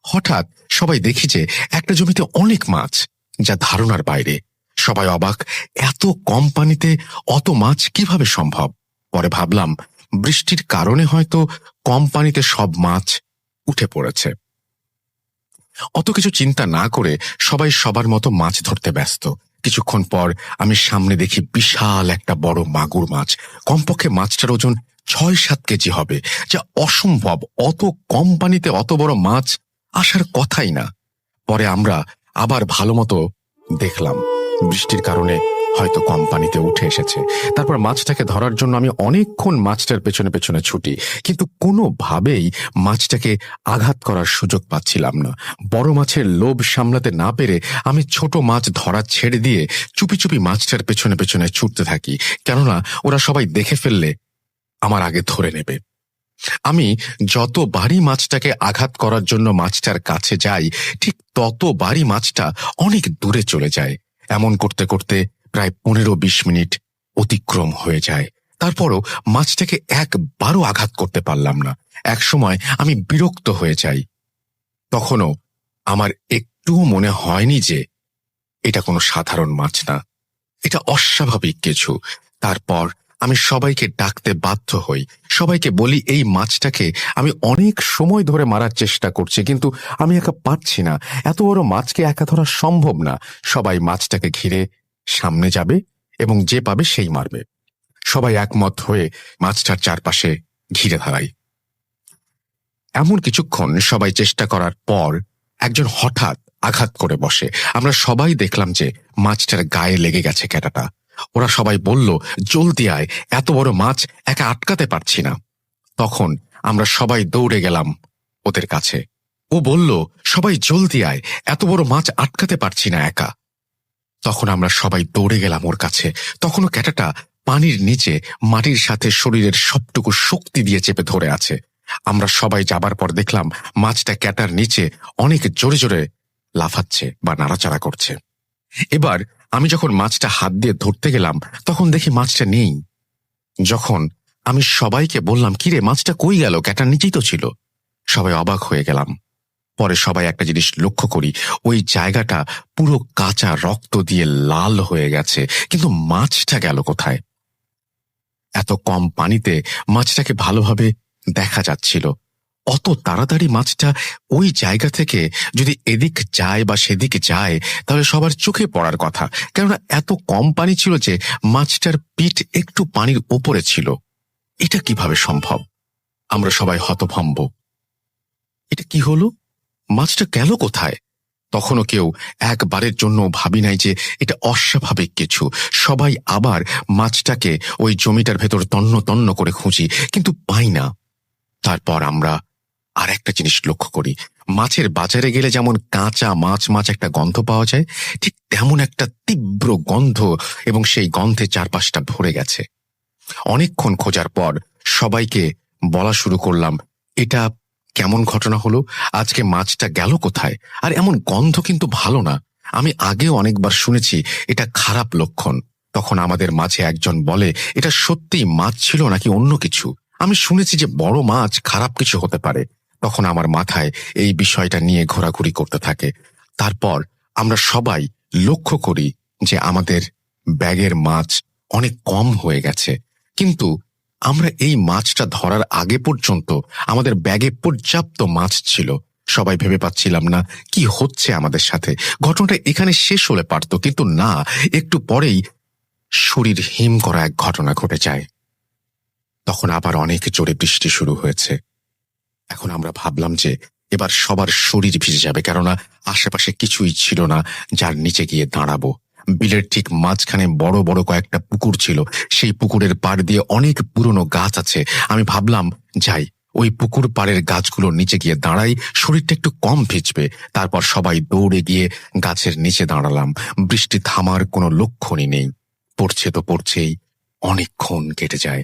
হঠাৎ সবাই দেখি যে একটা জমিতে অনেক মাছ, যা ধারণার বাইরে। সবাই অবাক, এত কম পানিতে অত মাছ কিভাবে সম্ভব। পরে ভাবলাম, বৃষ্টির কারণে হয়তো কম পানিতে সব মাছ উঠে পড়েছে। অত কিছু চিন্তা না করে সবাই সবার মতো মাছ ধরতে ব্যস্ত। কিছুক্ষণ পর আমি সামনে দেখি বিশাল একটা বড় মাগুর মাছ। কমপক্ষে মাছটার ওজন 6-7 কেজি হবে, যা অসম্ভব। অত কম পানিতে অত বড় মাছ আসার কথাই না। পরে আমরা আবার ভালো মতো দেখলাম, বৃষ্টির কারণে হয়তো কম পানিতে উঠে এসেছে। তারপর মাছটাকে ধরার জন্য আমি অনেকক্ষণ মাছটার পেছনে পেছনে ছুটি, কিন্তু কোনোভাবেই মাছটাকে আঘাত করার সুযোগ পাচ্ছিলাম না। বড় মাছের লোভ সামলাতে না পেরে আমি ছোট মাছ ধরা ছেড়ে দিয়ে চুপি চুপি মাছটার পেছনে পেছনে ছুটতে থাকি, কেননা ওরা সবাই দেখে ফেললে আমার আগে ধরে নেবে। আমি যতবারই মাছটাকে আঘাত করার জন্য মাছটার কাছে যাই, ঠিক ততবারই মাছটা অনেক দূরে চলে যায়। এমন করতে করতে প্রায় 15-20 মিনিট অতিক্রম হয়ে যায়। তারপরও মাছটাকে একবারও আঘাত করতে পারলাম না। একসময় আমি বিরক্ত হয়ে যাই। তখনও আমার একটুও মনে হয়নি যে এটা কোনো সাধারণ মাছ না, এটা অস্বাভাবিক কিছু। তারপর আমি সবাইকে ডাকতে বাধ্য হই। সবাইকে বলি, এই মাছটাকে আমি অনেক সময় ধরে মারার চেষ্টা করছি, কিন্তু আমি একা পারছি না। এত বড় মাছকে একা ধরা সম্ভব না। সবাই মাছটাকে ঘিরে সামনে যাবে এবং যে পাবে সেই মারবে। সবাই একমত হয়ে মাছটার চারপাশে ঘিরে দাঁড়াই। এমন কিছুক্ষণ সবাই চেষ্টা করার পর একজন হঠাৎ আঘাত করে বসে। আমরা সবাই দেখলাম যে মাছটার গায়ে লেগে গেছে ক্যাটাটা। ওরা সবাই বলল, জলদি আয়, এত বড় মাছ একা আটকাতে পারছি না। তখন আমরা সবাই দৌড়ে গেলাম ওদের কাছে। ও বলল, সবাই জলদি আয়, এত বড় মাছ আটকাতে পারছি না একা। তখন আমরা সবাই দৌড়ে গেলাম ওর কাছে। তখনও ক্যাটাটা পানির নিচে মাটির সাথে শরীরের সবটুকু শক্তি দিয়ে চেপে ধরে আছে। আমরা সবাই যাবার পর দেখলাম মাছটা ক্যাটার নিচে অনেক জোরে জোরে লাফাচ্ছে বা নাড়াচাড়া করছে। এবার আমি যখন মাছটা হাত দিয়ে ধরতে গেলাম, তখন দেখি মাছটা নেই। যখন আমি সবাইকে বললাম, কিরে মাছটা কই গেল, ক্যাটার নিচেই তো ছিল, সবাই অবাক হয়ে গেলাম। পরে সবাই একটা জিনিস লক্ষ্য করি, ওই জায়গাটা পুরো কাঁচা রক্ত দিয়ে লাল হয়ে গেছে, কিন্তু মাছটা গেল কোথায়? এত কম পানিতে মাছটাকে ভালোভাবে দেখা যাচ্ছিল। অত তাড়াতাড়ি মাছটা ওই জায়গা থেকে যদি এদিক যায় বা সেদিক যায়, তাহলে সবার চোখে পড়ার কথা, কেননা এত কম পানি ছিল যে মাছটার পিঠ একটু পানির ওপরে ছিল। এটা কিভাবে সম্ভব? আমরা সবাই হতভম্ব। এটা কি হলো? মাছটা গেল কোথায়? তখনও কেউ একবারের জন্য ভাবি নাই যে এটা অস্বাভাবিক কিছু। সবাই আবার মাছটাকে ওই জমিটার ভেতর তন্ন তন্ন করে খুঁজি, কিন্তু পাই না। তারপর আমরা আর একটা জিনিস লক্ষ্য করি, মাছের বাজারে গেলে যেমন কাঁচা মাছ মাছ একটা গন্ধ পাওয়া যায়, ঠিক তেমন একটা তীব্র গন্ধ, এবং সেই গন্ধে চারপাশটা ভরে গেছে। অনেকক্ষণ খোঁজার পর সবাইকে বলা শুরু করলাম, এটা কেমন ঘটনা হলো? আজকে মাছটা গেল কোথায়? আর এমন গন্ধ কিন্তু ভালো না। আমি আগেও অনেকবার শুনেছি এটা খারাপ লক্ষণ। তখন আমাদের মাঝে একজন বলে, এটা সত্যিই মাছ ছিল নাকি অন্য কিছু? আমি শুনেছি যে বড় মাছ খারাপ কিছু হতে পারে। তখন আমার মাথায় এই বিষয়টা নিয়ে ঘোরাঘুরি করতে থাকে। তারপর আমরা সবাই লক্ষ্য করি যে আমাদের ব্যাগের মাছ অনেক কম হয়ে গেছে, কিন্তু আমরা এই মাছটা ধরার আগে পর্যন্ত আমাদের ব্যাগে পর্যাপ্ত মাছ ছিল। সবাই ভেবে পাচ্ছিলাম না কি হচ্ছে আমাদের সাথে। ঘটনাটা এখানে শেষ হলে পারত, কিন্তু না, একটু পরেই শরীর হিম করা এক ঘটনা ঘটে যায়। তখন আবার অনেক জোরে বৃষ্টি শুরু হয়েছে। এখন আমরা ভাবলাম যে এবার সবার শরীর ভিজে যাবে, কেননা আশেপাশে কিছুই ছিল না যার নিচে গিয়ে দাঁড়াবো। বিলের ঠিক মাঝখানে বড় বড় কয়েকটা পুকুর ছিল। সেই পুকুরের পাড় দিয়ে অনেক পুরনো গাছ আছে। আমি ভাবলাম যাই, ওই পুকুর পাড়ের গাছগুলোর নিচে গিয়ে দাঁড়াই, শরীরটা একটু কম ভিজবে। তারপর সবাই দৌড়ে গিয়ে গাছের নিচে দাঁড়ালাম। বৃষ্টি থামার কোনো লক্ষণই নেই, পড়ছে তো পড়ছেই। অনেকক্ষণ কেটে যায়,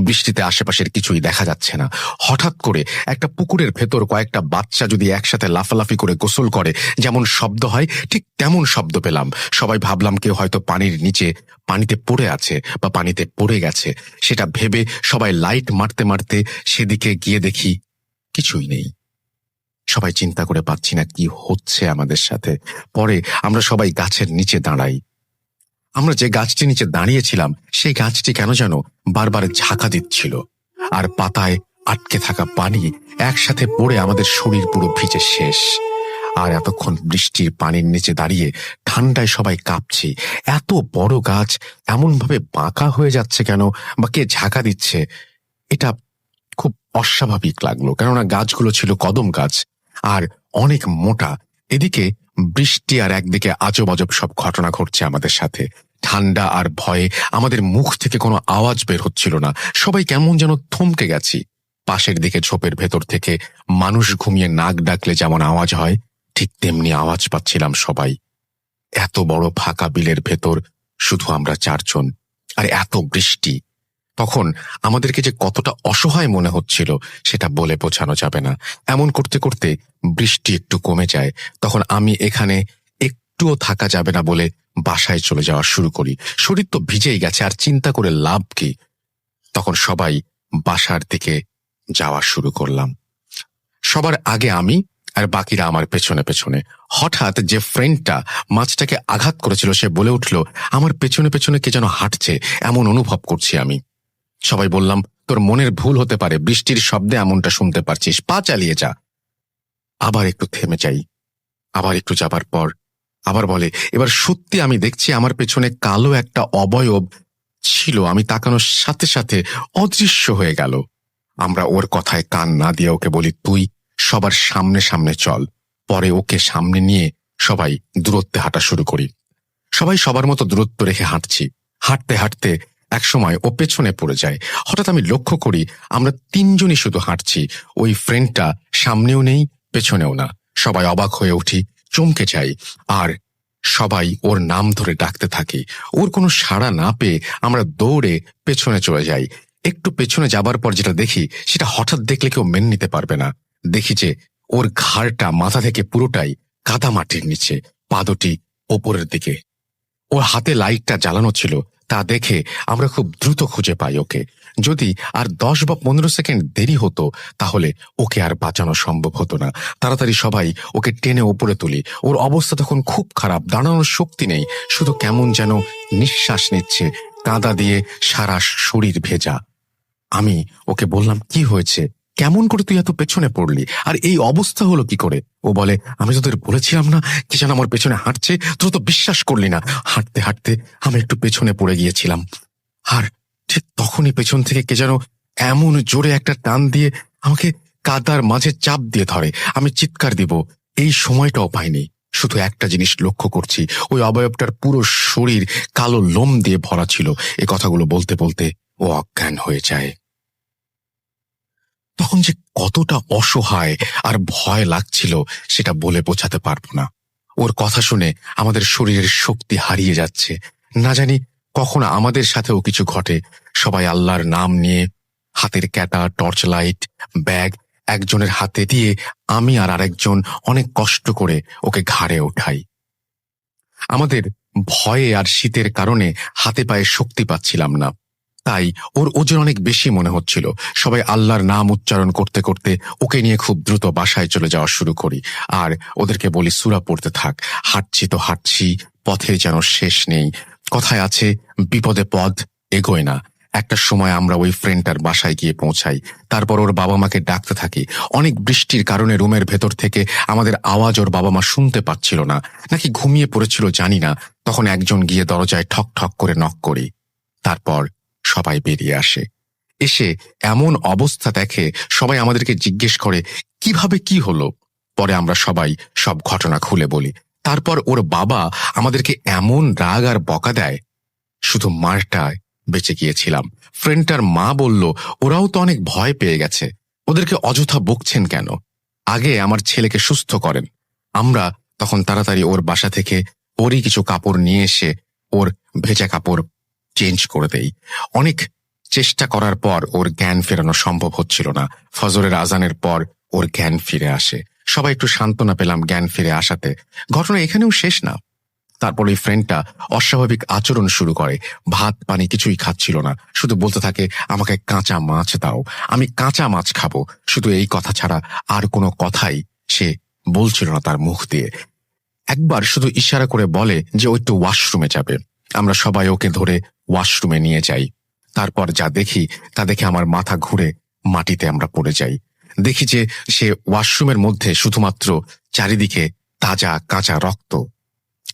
বৃষ্টিতে আশেপাশের কিছুই দেখা যাচ্ছে না। হঠাৎ করে একটা পুকুরের ভেতর কয়েকটা বাচ্চা যদি একসাথে লাফালাফি করে গোসল করে যেমন শব্দ হয়, ঠিক তেমন শব্দ পেলাম। সবাই ভাবলাম কেউ হয়তো পানির নিচে পানিতে পড়ে আছে বা পানিতে পড়ে গেছে। সেটা ভেবে সবাই লাইট মারতে মারতে সেদিকে গিয়ে দেখি কিছুই নেই। সবাই চিন্তা করে পাচ্ছি না কি হচ্ছে আমাদের সাথে। পরে আমরা সবাই গাছের নিচে দাঁড়াই। আমরা যে গাছটি নিচে দাঁড়িয়েছিলাম সেই গাছটি কেন যেন বারবার ঝাঁকা দিচ্ছিল, আর পাতায় আটকে থাকা পানি একসাথে পড়ে আমাদের শরীর পুরো ভিজে শেষ। আর এতক্ষণ বৃষ্টির পানির নিচে দাঁড়িয়ে ঠান্ডায় সবাই কাঁপছি। এত বড় গাছ এমনভাবে বাঁকা হয়ে যাচ্ছে কেন, বা কে ঝাঁকা দিচ্ছে, এটা খুব অস্বাভাবিক লাগলো। কেননা গাছগুলো ছিল কদম গাছ আর অনেক মোটা। এদিকে বৃষ্টি আর একদিকে আজব আজব সব ঘটনা ঘটছে আমাদের সাথে। ঠান্ডা আর ভয়ে আমাদের মুখ থেকে কোনো আওয়াজ বের হচ্ছিল না। সবাই কেমন যেন থমকে গেছি। পাশের দিকে ঝোপের ভেতর থেকে মানুষ ঘুমিয়ে নাক ডাকলে যেমন আওয়াজ হয়, ঠিক তেমনি আওয়াজ পাচ্ছিলাম সবাই। এত বড় ফাঁকা বিলের ভেতর শুধু আমরা চারজন, আর এত বৃষ্টি। তখন আমাদেরকে যে কতটা অসহায় মনে হচ্ছিল সেটা বলে বোঝানো যাবে না। এমন করতে করতে বৃষ্টি একটু কমে যায়। তখন আমি এখানে একটুও থাকা যাবে না বলে বাসায় চলে যাওয়া শুরু করি। শরীর তো ভিজেই গেছে, আর চিন্তা করে লাভ কি। তখন সবাই বাসার দিকে যাওয়া শুরু করলাম। সবার আগে আমি, আর বাকিরা আমার পেছনে পেছনে। হঠাৎ যে ফ্রেন্ডটা মাছটাকে আঘাত করেছিল সে বলে উঠল, আমার পেছনে পেছনে কে যেন হাঁটছে, এমন অনুভব করছি আমি। সবাই বললাম, তোর মনের ভুল হতে পারে, বৃষ্টির শব্দে এমনটা শুনতে পারছিস, পা চালিয়ে যা। আবার একটু থেমে যাই। আবার একটু যাবার পর আবার বলে, এবার সত্যি আমি দেখছি আমার পেছনে কালো একটা অবয়ব ছিল। আমি তাকানোর সাথে সাথে অদৃশ্য হয়ে গেল। আমরা ওর কথায় কান না দিয়ে ওকে বলি, তুই সবার সামনে সামনে চল। পরে ওকে সামনে নিয়ে সবাই দূরত্বে হাঁটা শুরু করি। সবাই সবার মতো দূরত্ব রেখে হাঁটছি। হাঁটতে হাঁটতে একসময় ও পেছনে পড়ে যায়। হঠাৎ আমি লক্ষ্য করি আমরা তিনজনই শুধু হাঁটছি, ওই ফ্রেন্ডটা সামনেও নেই পেছনেও না। সবাই অবাক হয়ে উঠি, চমকে যাই, আর সবাই ওর নাম ধরে ডাকতে থাকি। ওর কোনো সাড়া না পেয়ে আমরা দৌড়ে পেছনে চলে যাই। একটু পেছনে যাবার পর যেটা দেখি সেটা হঠাৎ দেখলে কেউ মেনে নিতে পারবে না। দেখি যে ওর ঘাড়টা মাথা থেকে পুরোটাই কাদা মাটির নিচে, পা দুটি ওপরের দিকে। ওর হাতে লাইটটা জ্বালানো ছিল, তা দেখে আমরা খুব দ্রুত খুঁজে পাই ওকে। যদি আর 10 বা 15 সেকেন্ড দেরি হতো তাহলে ওকে আর বাঁচানো সম্ভব হতো না। তাড়াতাড়ি সবাই ওকে টেনে ওপরে তুলি। ওর অবস্থা তখন খুব খারাপ, দাঁড়ানোর শক্তি নেই, শুধু কেমন যেন নিঃশ্বাস নিচ্ছে, কাদা দিয়ে সারা শরীর ভেজা। আমি ওকে বললাম, কি হয়েছে, কেমন করে তুই এত পেছনে পড়লি, আর এই অবস্থা হলো কি করে? ও বলে, আমি তোদের বলেছিলাম না কি যেন আমার পেছনে হাঁটছে, তুই তো বিশ্বাস করলি না। হাঁটতে হাঁটতে আমি একটু পেছনে পড়ে গিয়েছিলাম, আর ঠিক তখনই পেছন থেকে কে যেন এমন জোরে একটা টান দিয়ে আমাকে কাদার মাঝে চাপ দিয়ে ধরে। আমি চিৎকার দিব এই সময়টাও পাইনি। শুধু একটা জিনিস লক্ষ্য করছি, ওই অবয়বটার পুরো শরীর কালো লোম দিয়ে ভরা ছিল। এ কথাগুলো বলতে বলতে ও অজ্ঞান হয়ে যায়। তখন যে কতটা অসহায় আর ভয় লাগছিল সেটা বলে বোঝাতে পারবো না। ওর কথা শুনে আমাদের শরীরের শক্তি হারিয়ে যাচ্ছে। না জানি কখন আমাদের সাথেও কিছু ঘটে। সবাই আল্লাহর নাম নিয়ে হাতের ক্যাটা, টর্চ লাইট, ব্যাগ একজনের হাতে দিয়ে আমি আর আরেকজন অনেক কষ্ট করে ওকে ঘাড়ে ওঠাই। আমাদের ভয়ে আর শীতের কারণে হাতে পায়ে শক্তি পাচ্ছিলাম না, তাই ওর ওজন অনেক বেশি মনে হচ্ছিল। সবাই আল্লাহর নাম উচ্চারণ করতে করতে ওকে নিয়ে খুব দ্রুত বাসায় চলে যাওয়া শুরু করি, আর ওদেরকে বলি সূরা পড়তে থাক। হাঁটছি তো হাঁটছি, পথে যেন শেষ নেই। কথায় আছে, বিপদে পথ এগোয় না। একটা সময় আমরা ওই ফ্রেন্ডটার বাসায় গিয়ে পৌঁছাই। তারপর ওর বাবা মাকে ডাকতে থাকি। অনেক বৃষ্টির কারণে রুমের ভেতর থেকে আমাদের আওয়াজ ওর বাবা মা শুনতে পাচ্ছিল না, নাকি ঘুমিয়ে পড়েছিল জানি না। তখন একজন গিয়ে দরজায় ঠক ঠক করে নক করি। তারপর সবাই বেরিয়ে আসে। এসে এমন অবস্থা দেখে সবাই আমাদেরকে জিজ্ঞেস করে, কিভাবে কি হলো। পরে আমরা সবাই সব ঘটনা খুলে বলি। তারপর ওর বাবা আমাদেরকে এমন রাগ আর বকা দেয়, শুধু মারটায় বেঁচে গিয়েছিলাম। ফ্রেন্ডটার মা বলল ওরাও তো অনেক ভয় পেয়ে গেছে, ওদেরকে অযথা বকছেন কেন, আগে আমার ছেলেকে সুস্থ করেন। আমরা তখন তাড়াতাড়ি ওর বাসা থেকে ওরই কিছু কাপড় নিয়ে এসে ওর ভেজা কাপড় চেঞ্জ করে দেই। অনেক চেষ্টা করার পর ওর জ্ঞান ফেরানো সম্ভব হচ্ছিল না। ফজরের আজানের পর ওর জ্ঞান ফিরে আসে। সবাই একটু সান্ত্বনা পেলাম জ্ঞান ফিরে আসাতে। ঘটনা এখানেও শেষ না। তারপর ওই ফ্রেন্ডটা অস্বাভাবিক আচরণ শুরু করে, ভাত পানি কিছুই খাচ্ছিল না, শুধু বলতে থাকে আমাকে কাঁচা মাছ দাও, আমি কাঁচা মাছ খাবো। শুধু এই কথা ছাড়া আর কোনো কথাই সে বলছিল না তার মুখ দিয়ে। একবার শুধু ইশারা করে বলে যে ও একটু ওয়াশরুমে যাবে। আমরা সবাই ওকে ধরে ওয়াশরুমে নিয়ে যাই। তারপর যা দেখি তা দেখে আমার মাথা ঘুরে মাটিতে আমরা পড়ে যাই। দেখি যে সে ওয়াশরুমের মধ্যে শুধুমাত্র চারিদিকে তাজা কাঁচা রক্ত।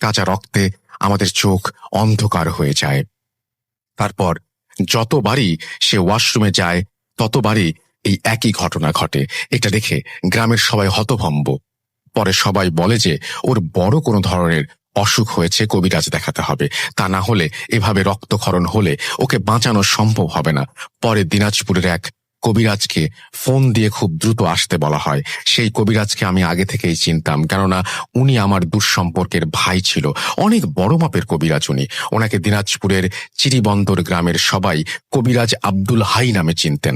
কাঁচা রক্তে আমাদের চোখ অন্ধকার হয়ে যায়। তারপর যতবারই সে ওয়াশরুমে যায় ততবারই এই একই ঘটনা ঘটে। এটা দেখে গ্রামের সবাই হতভম্ব। পরে সবাই বলে যে ওর বড় কোনো ধরনের অসুখ হয়েছে, কবিরাজ দেখাতে হবে, তা না হলে এভাবে রক্তক্ষরণ হলে ওকে বাঁচানো সম্ভব হবে না। পরে দিনাজপুরের এক কবিরাজকে ফোন দিয়ে খুব দ্রুত আসতে বলা হয়। সেই কবিরাজকে আমি আগে থেকেই চিনতাম, কেননা উনি আমার দুঃসম্পর্কের ভাই ছিল। অনেক বড় মাপের কবিরাজ উনি। ওনাকে দিনাজপুরের চিরিবন্দর গ্রামের সবাই কবিরাজ আব্দুল হাই নামে চিনতেন।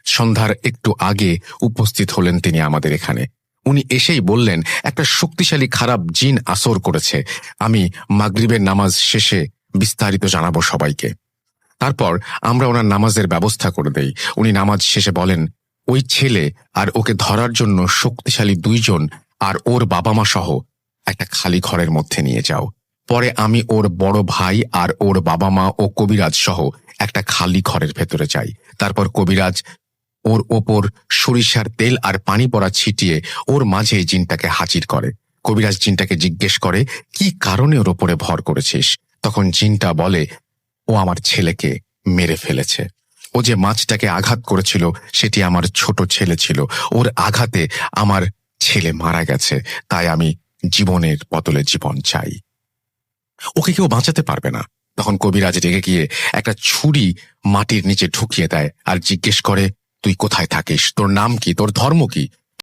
সন্ধ্যার একটু আগে উপস্থিত হলেন তিনি আমাদের এখানে। উনি এসেই বললেন একটা শক্তিশালী খারাপ জিন আসর করেছে। আমি মাগরিবের নামাজ শেষে বিস্তারিত জানাবো সবাইকে। তারপর আমরা ওনার নামাজের ব্যবস্থা করে দেই। উনি নামাজ শেষে বলেন ওই ছেলে আর ওকে ধরার জন্য শক্তিশালী 2 জন আর ওর বাবা মা সহ একটা খালি ঘরের মধ্যে নিয়ে যাও। পরে আমি ওর বড় ভাই আর ওর বাবা মা ও কবিরাজ সহ একটা খালি ঘরের ভেতরে যাই। তারপর কবিরাজ ওর ওপর সরিষার তেল আর পানি পড়া ছিটিয়ে ওর মাঝে জিনটাকে হাজির করে। কবিরাজ জিনটাকে জিজ্ঞেস করে কি কারণে ওর ওপরে ভর করেছিস। তখন জিনটা বলে ও আমার ছেলেকে মেরে ফেলেছে। ও যে মাছটাকে আঘাত করেছিল সেটি আমার ছোট ছেলে ছিল। ওর আঘাতে আমার ছেলে মারা গেছে, তাই আমি জীবনের বদলে জীবন চাই। ওকে কেউ বাঁচাতে পারবে না। তখন কবিরাজ রেগে গিয়ে একটা ছুরি মাটির নিচে ঢুকিয়ে দেয় আর জিজ্ঞেস করে তুই কোথায় থাকিস, তোর নাম কি, তোর ধর্ম কি।